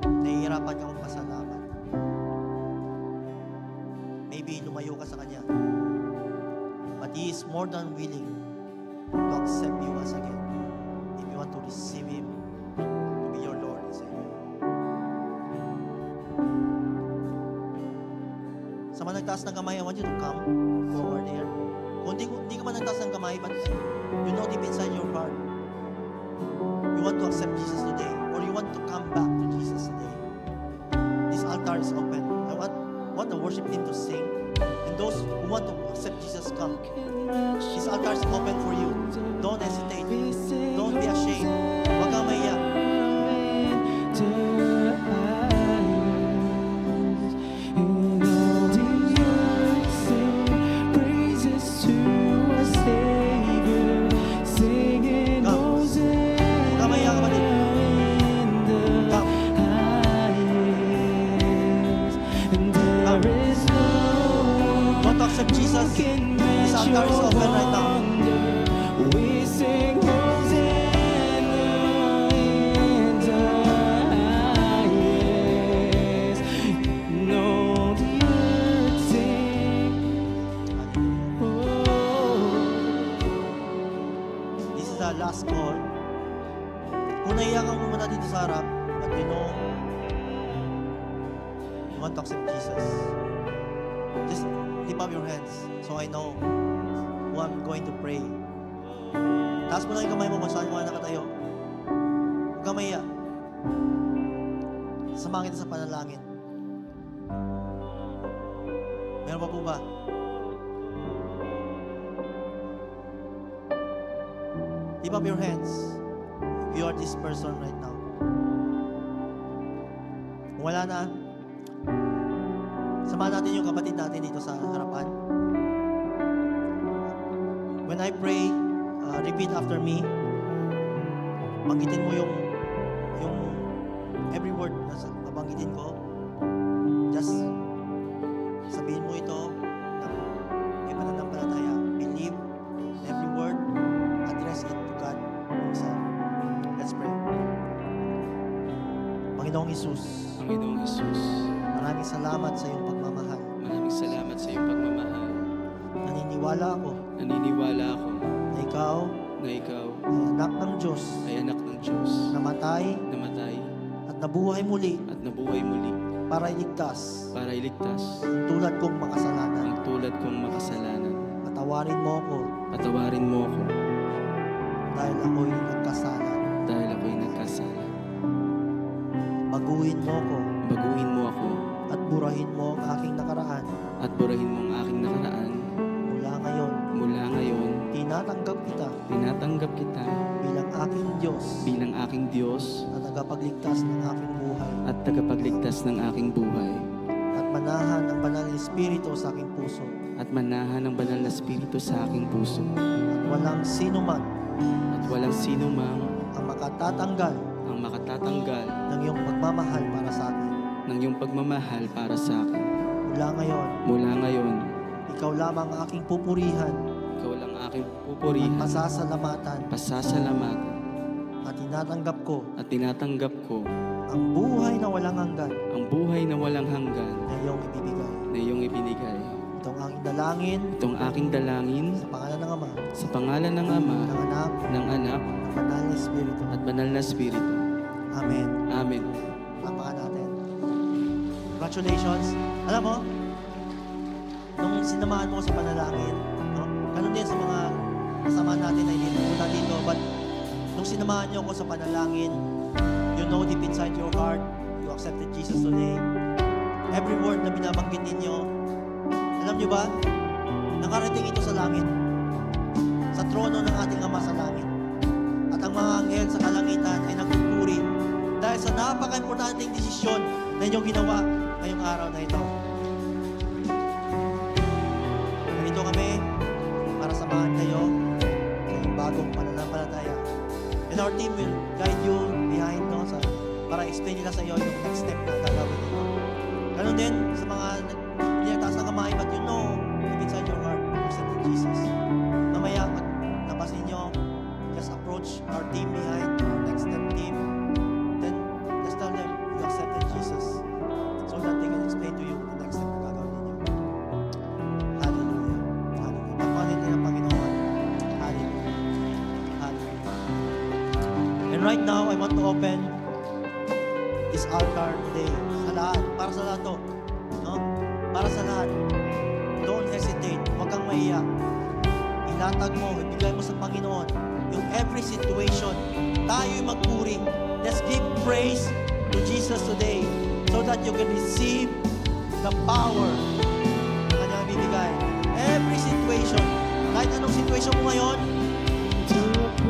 Speaker 3: Nahihirapan kang magpasalamat. Maybe lumayo ka sa Kanya. But He is more than willing to accept you once again if you want to receive Him to be your Lord and Savior. Sa mga nagtaas ng kamay, I want you to come forward here. Kung hindi ka man nagtaas ng kamay, but you know deep inside your heart, you want to accept Jesus today, or you want to come back to Jesus today. This altar is open. I want the worship team to sing. And those who want to accept Jesus, come. This altar is open for you. Don't hesitate. Don't be ashamed. Huwag kang mahiya. Accept Jesus. This altar is open right now.
Speaker 1: We sing Hosanna.
Speaker 3: kung nahiya kang pumunta dito sa harap, but you know, you want to accept Jesus, just lift up your hands so I know who I'm going to pray. Taas mo lang yung kamay mo kung saan mo nakatayo. Huwag kang mahiya. Samahan kita sa panalangin. Meron pa po ba? Lift up your hands if you are this person right now. Kung wala na, samahan natin yung kapatid natin dito sa harapan. When I pray, repeat after me. Banggitin mo yung every word na babanggitin ko. Just sabihin mo ito na may pananampalataya. Believe every word. Address it to God Himself. Let's pray. Panginoong Hesus,
Speaker 1: Panginoong Jesus,
Speaker 3: maraming salamat sa iyong pagmamahal.
Speaker 1: maraming salamat sa iyong pagmamahal.
Speaker 3: Naniniwala ako
Speaker 1: Naniniwala ako
Speaker 3: na ikaw
Speaker 1: na ikaw
Speaker 3: ay anak ng Diyos,
Speaker 1: ay anak ng Diyos,
Speaker 3: namatay
Speaker 1: namatay
Speaker 3: at nabuhay muli
Speaker 1: at nabuhay muli
Speaker 3: para iligtas
Speaker 1: para iligtas
Speaker 3: ang tulad kong makasalanan.
Speaker 1: ang tulad kong makasalanan.
Speaker 3: Patawarin mo ako
Speaker 1: Patawarin mo ako
Speaker 3: dahil ako'y nagkasala.
Speaker 1: dahil ako'y nagkasala.
Speaker 3: Baguhin mo ako
Speaker 1: Baguhin mo ako
Speaker 3: at burahin mo ang aking nakaraan.
Speaker 1: at burahin mo ang aking nakaraan.
Speaker 3: Mula ngayon,
Speaker 1: Mula ngayon,
Speaker 3: tinatanggap kita
Speaker 1: tinatanggap kita
Speaker 3: bilang aking Diyos
Speaker 1: bilang aking Diyos
Speaker 3: na tagapagligtas ng aking buhay
Speaker 1: at tagapagligtas ng aking buhay
Speaker 3: at manahan ang banal na Espiritu sa aking puso
Speaker 1: at manahan ng banal na Espiritu sa aking puso
Speaker 3: at walang sino man
Speaker 1: at walang sino mang
Speaker 3: ang makatatanggal
Speaker 1: ang makatatanggal
Speaker 3: ng iyong pagmamahal para sa akin.
Speaker 1: ng iyong pagmamahal para sa akin.
Speaker 3: Mula ngayon,
Speaker 1: Mula ngayon,
Speaker 3: ikaw lamang ang aking pupurihan
Speaker 1: ikaw lang aking
Speaker 3: at
Speaker 1: pupurihan,
Speaker 3: pasasalamatan
Speaker 1: pasasalamatan
Speaker 3: at tinatanggap ko
Speaker 1: at tinatanggap ko
Speaker 3: ang buhay na walang hanggan
Speaker 1: ang buhay na walang hanggan
Speaker 3: na iyong ibibigay.
Speaker 1: na iyong ibinigay.
Speaker 3: Itong aking dalangin
Speaker 1: Itong aking dalangin
Speaker 3: sa pangalan ng Ama,
Speaker 1: sa pangalan ng Ama,
Speaker 3: ng Anak,
Speaker 1: ng Anak,
Speaker 3: ng Banal na Espiritu.
Speaker 1: at banal na Espiritu.
Speaker 3: Amen.
Speaker 1: Amen.
Speaker 3: Tapakan natin. Congratulations. Alam mo, nung sinamahan mo ko sa panalangin, no? Ganun din sa mga kasama natin na hindi pumunta dito, but nung sinamahan niyo ako sa panalangin, you know deep inside your heart, you accepted Jesus today. Every word na binabanggit ninyo, alam niyo ba, nakarating ito sa langit, sa trono ng ating Ama sa langit. At ang mga anghel sa kalangitan ay nagpupuri dahil sa napaka-importanteng desisyon na inyong ginawa ngayong araw na ito. Nandito kami para samahan kayo sa inyong bagong pananampalataya. And our team will guide you behind, no, para explain nila sa iyo yung next step na gagawin nito. Ganun din sa mga hindi nagtaas ng kamay, but you know, deep inside your heart, you accepted Jesus. Mamaya, pag nabas ninyo, just approach our team behind, our next step team. Then, just tell them you accepted Jesus so that they can explain to you the next step na gagawin ninyo. Hallelujah. Hallelujah. Pagpalit niyo ng Panginoon. Hallelujah. Hallelujah. And right now, I want to open this altar today. Sa lahat. Para sa lahat to. No? Para sa lahat. Don't hesitate. Huwag kang mahiya. Ilatag mo, ibigay mo sa Panginoon yung every situation. Tayo'y magpuri. Let's give praise to Jesus today so that you can receive the power na kanyang bibigay. Every situation, kahit anong situation mo ngayon,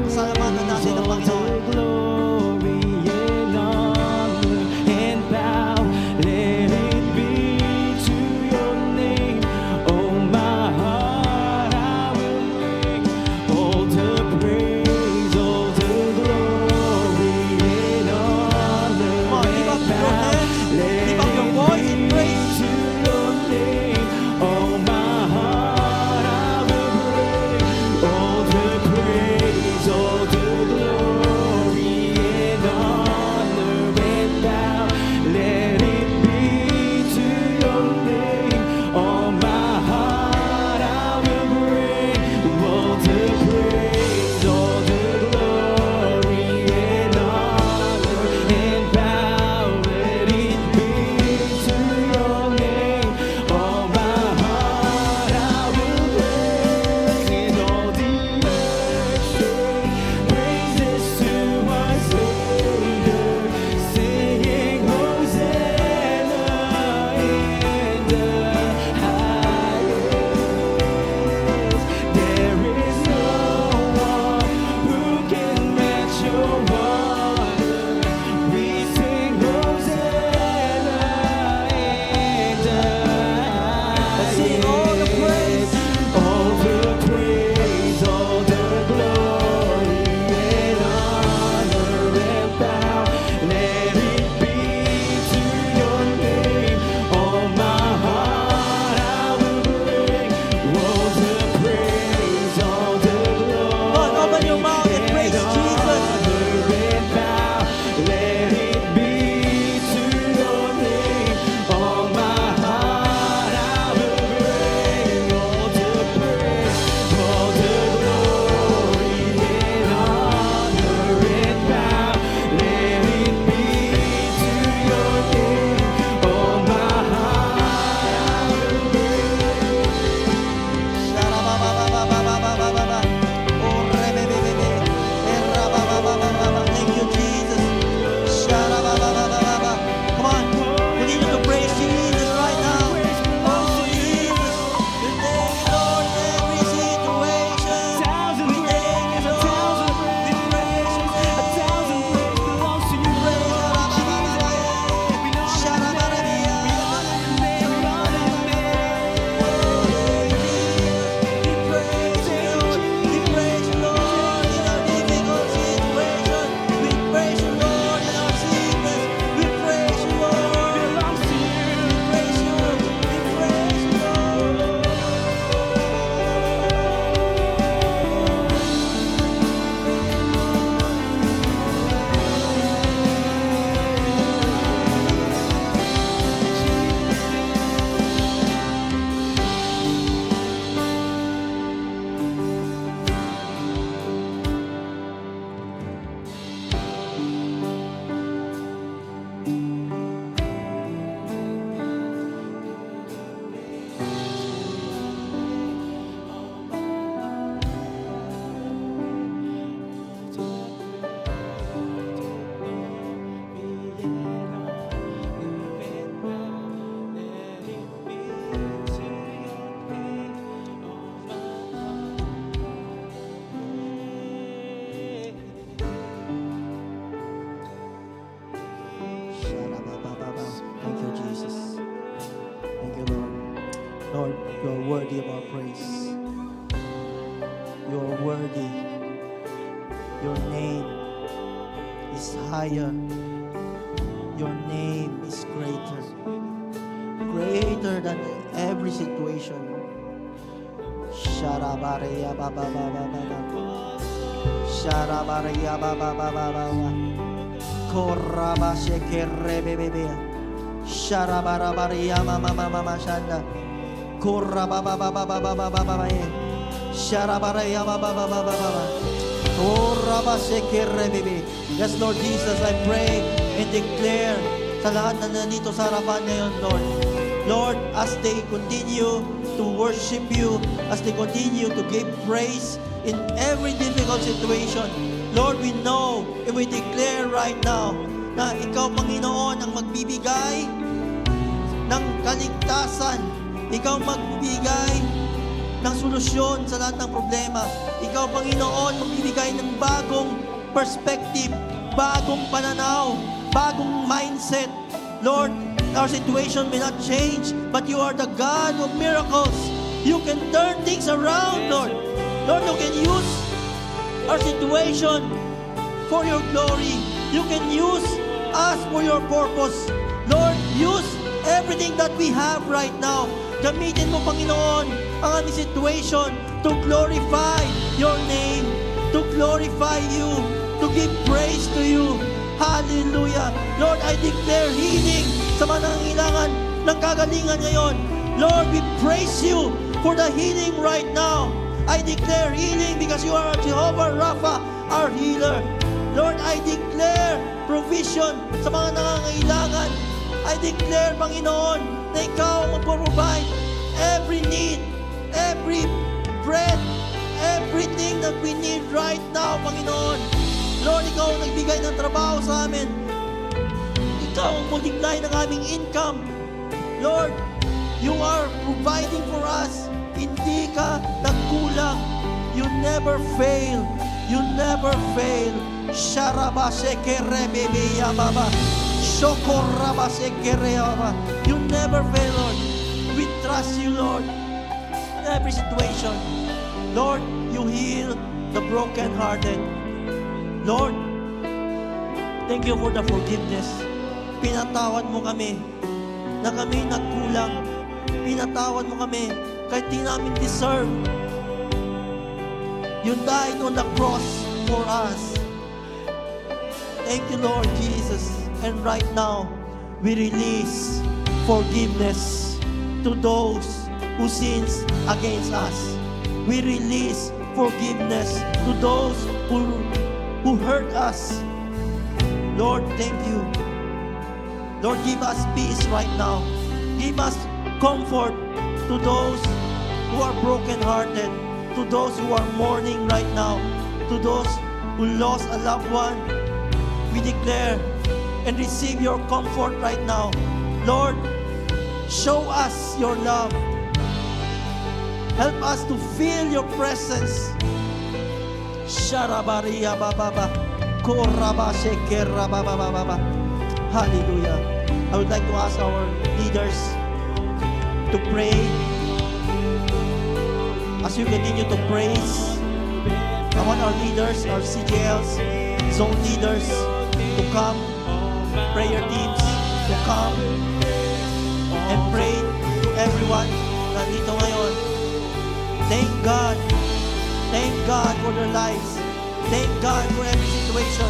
Speaker 3: salamatan natin ang Panginoon.
Speaker 1: Glory and honor and power, let it be to your name. Oh, my heart, I will bring all the praise, all the glory and honor
Speaker 3: Come on, lift up
Speaker 1: and
Speaker 3: your
Speaker 1: power.
Speaker 3: hands, lift up your voice in praise.
Speaker 1: To your name, oh, my heart, I will bring all the praise, all the glory
Speaker 3: is higher. Your name is greater. Greater than every situation. Sharabareya baba baba baba. Sharabareya baba baba baba. Koraba shekere bebe. Sharabarabareya mama mama mama shanda. Koraba baba baba baba baba. Sharabareya baba baba baba. Koraba shekere bebe. Yes, Lord Jesus, I pray and declare sa lahat na nandito sa harapan ngayon, Lord. Lord, as they continue to worship you, as they continue to give praise in every difficult situation, Lord, we know and we declare right now na Ikaw, Panginoon, ang magbibigay ng kaligtasan. Ikaw magbibigay ng solusyon sa lahat ng problema. Ikaw, Panginoon, magbibigay ng bagong perspective, bagong pananaw, bagong mindset. Lord, our situation may not change, but you are the God of miracles. You can turn things around, Lord. Lord, you can use our situation for your glory. You can use us for your purpose. Lord, use everything that we have right now. Gamitin mo, Panginoon, ang aming situation to glorify your name, to glorify you, to give praise to you. Hallelujah. Lord, I declare healing sa mga nangangailangan ng kagalingan ngayon. Lord, we praise you for the healing right now. I declare healing because you are Jehovah Rapha, our healer. Lord, I declare provision sa mga nangangailangan. I declare, Panginoon, na Ikaw ang mag-provide every need, every bread, everything that we need right now, Panginoon. Lord, Ikaw ang nagbigay ng trabaho sa amin. Ikaw ang multiply ng aming income. Lord, you are providing for us. Hindi ka nagkulang. You never fail. You never fail. Sharabasekerebebe baba. Shokorabasekere baba. You never fail, Lord. We trust you, Lord. In every situation. Lord, you heal the brokenhearted. Lord, thank you for the forgiveness. Pinatawad mo kami na kami nagkulang. Pinatawad mo kami kahit di namin deserve. You died on the cross for us. Thank you, Lord Jesus. And right now, we release forgiveness to those who sins against us. We release forgiveness to those who hurt us. Lord, thank you. Lord, give us peace right now. Give us comfort to those who are brokenhearted, to those who are mourning right now, to those who lost a loved one. We declare and receive your comfort right now. Lord, show us your love. Help us to feel your presence. Sharabaria bababa, koraba shekera bababa. Hallelujah. I would like to ask our leaders to pray. As you continue to praise, I want our leaders, our CJLs, zone leaders to come, prayer teams to come and pray to everyone nandito ngayon. Thank God. Thank God for their lives. Thank God for every situation.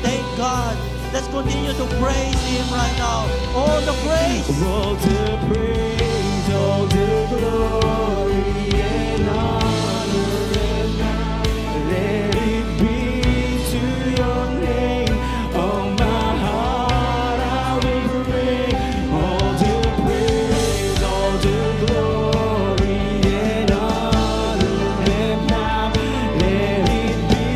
Speaker 3: Thank God. Let's continue to praise Him right now. All the praise.
Speaker 1: All the praise, all the glory and honor and power. Let it be to your name. All my heart I will bring. All the praise, all the glory and honor and power. Let it be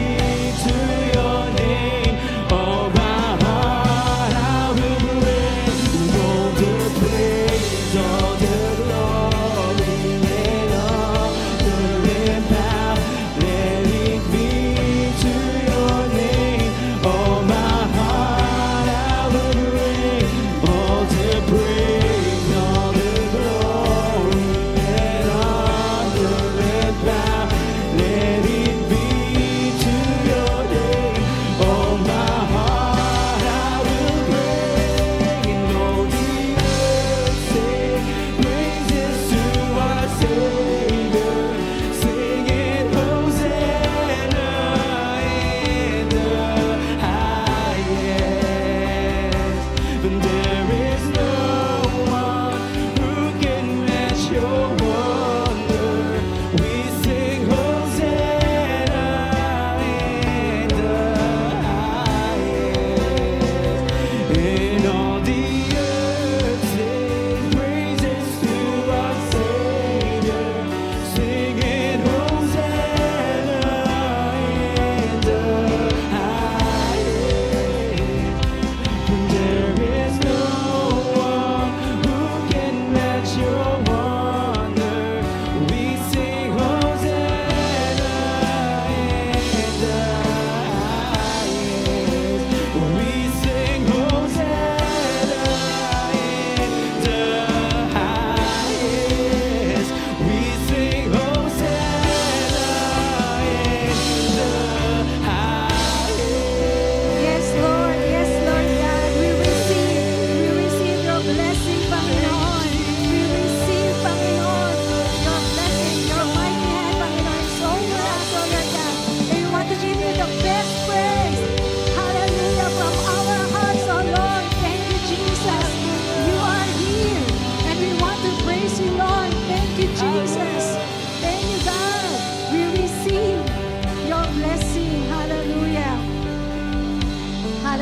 Speaker 1: to your name. All my heart I will bring. All the praise, all the glory and honor and power.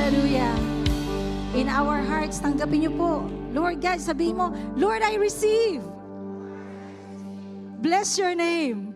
Speaker 4: Hallelujah. In our hearts, tanggapin niyo po. Lord God, sabihin mo, Lord, I receive. Bless your name.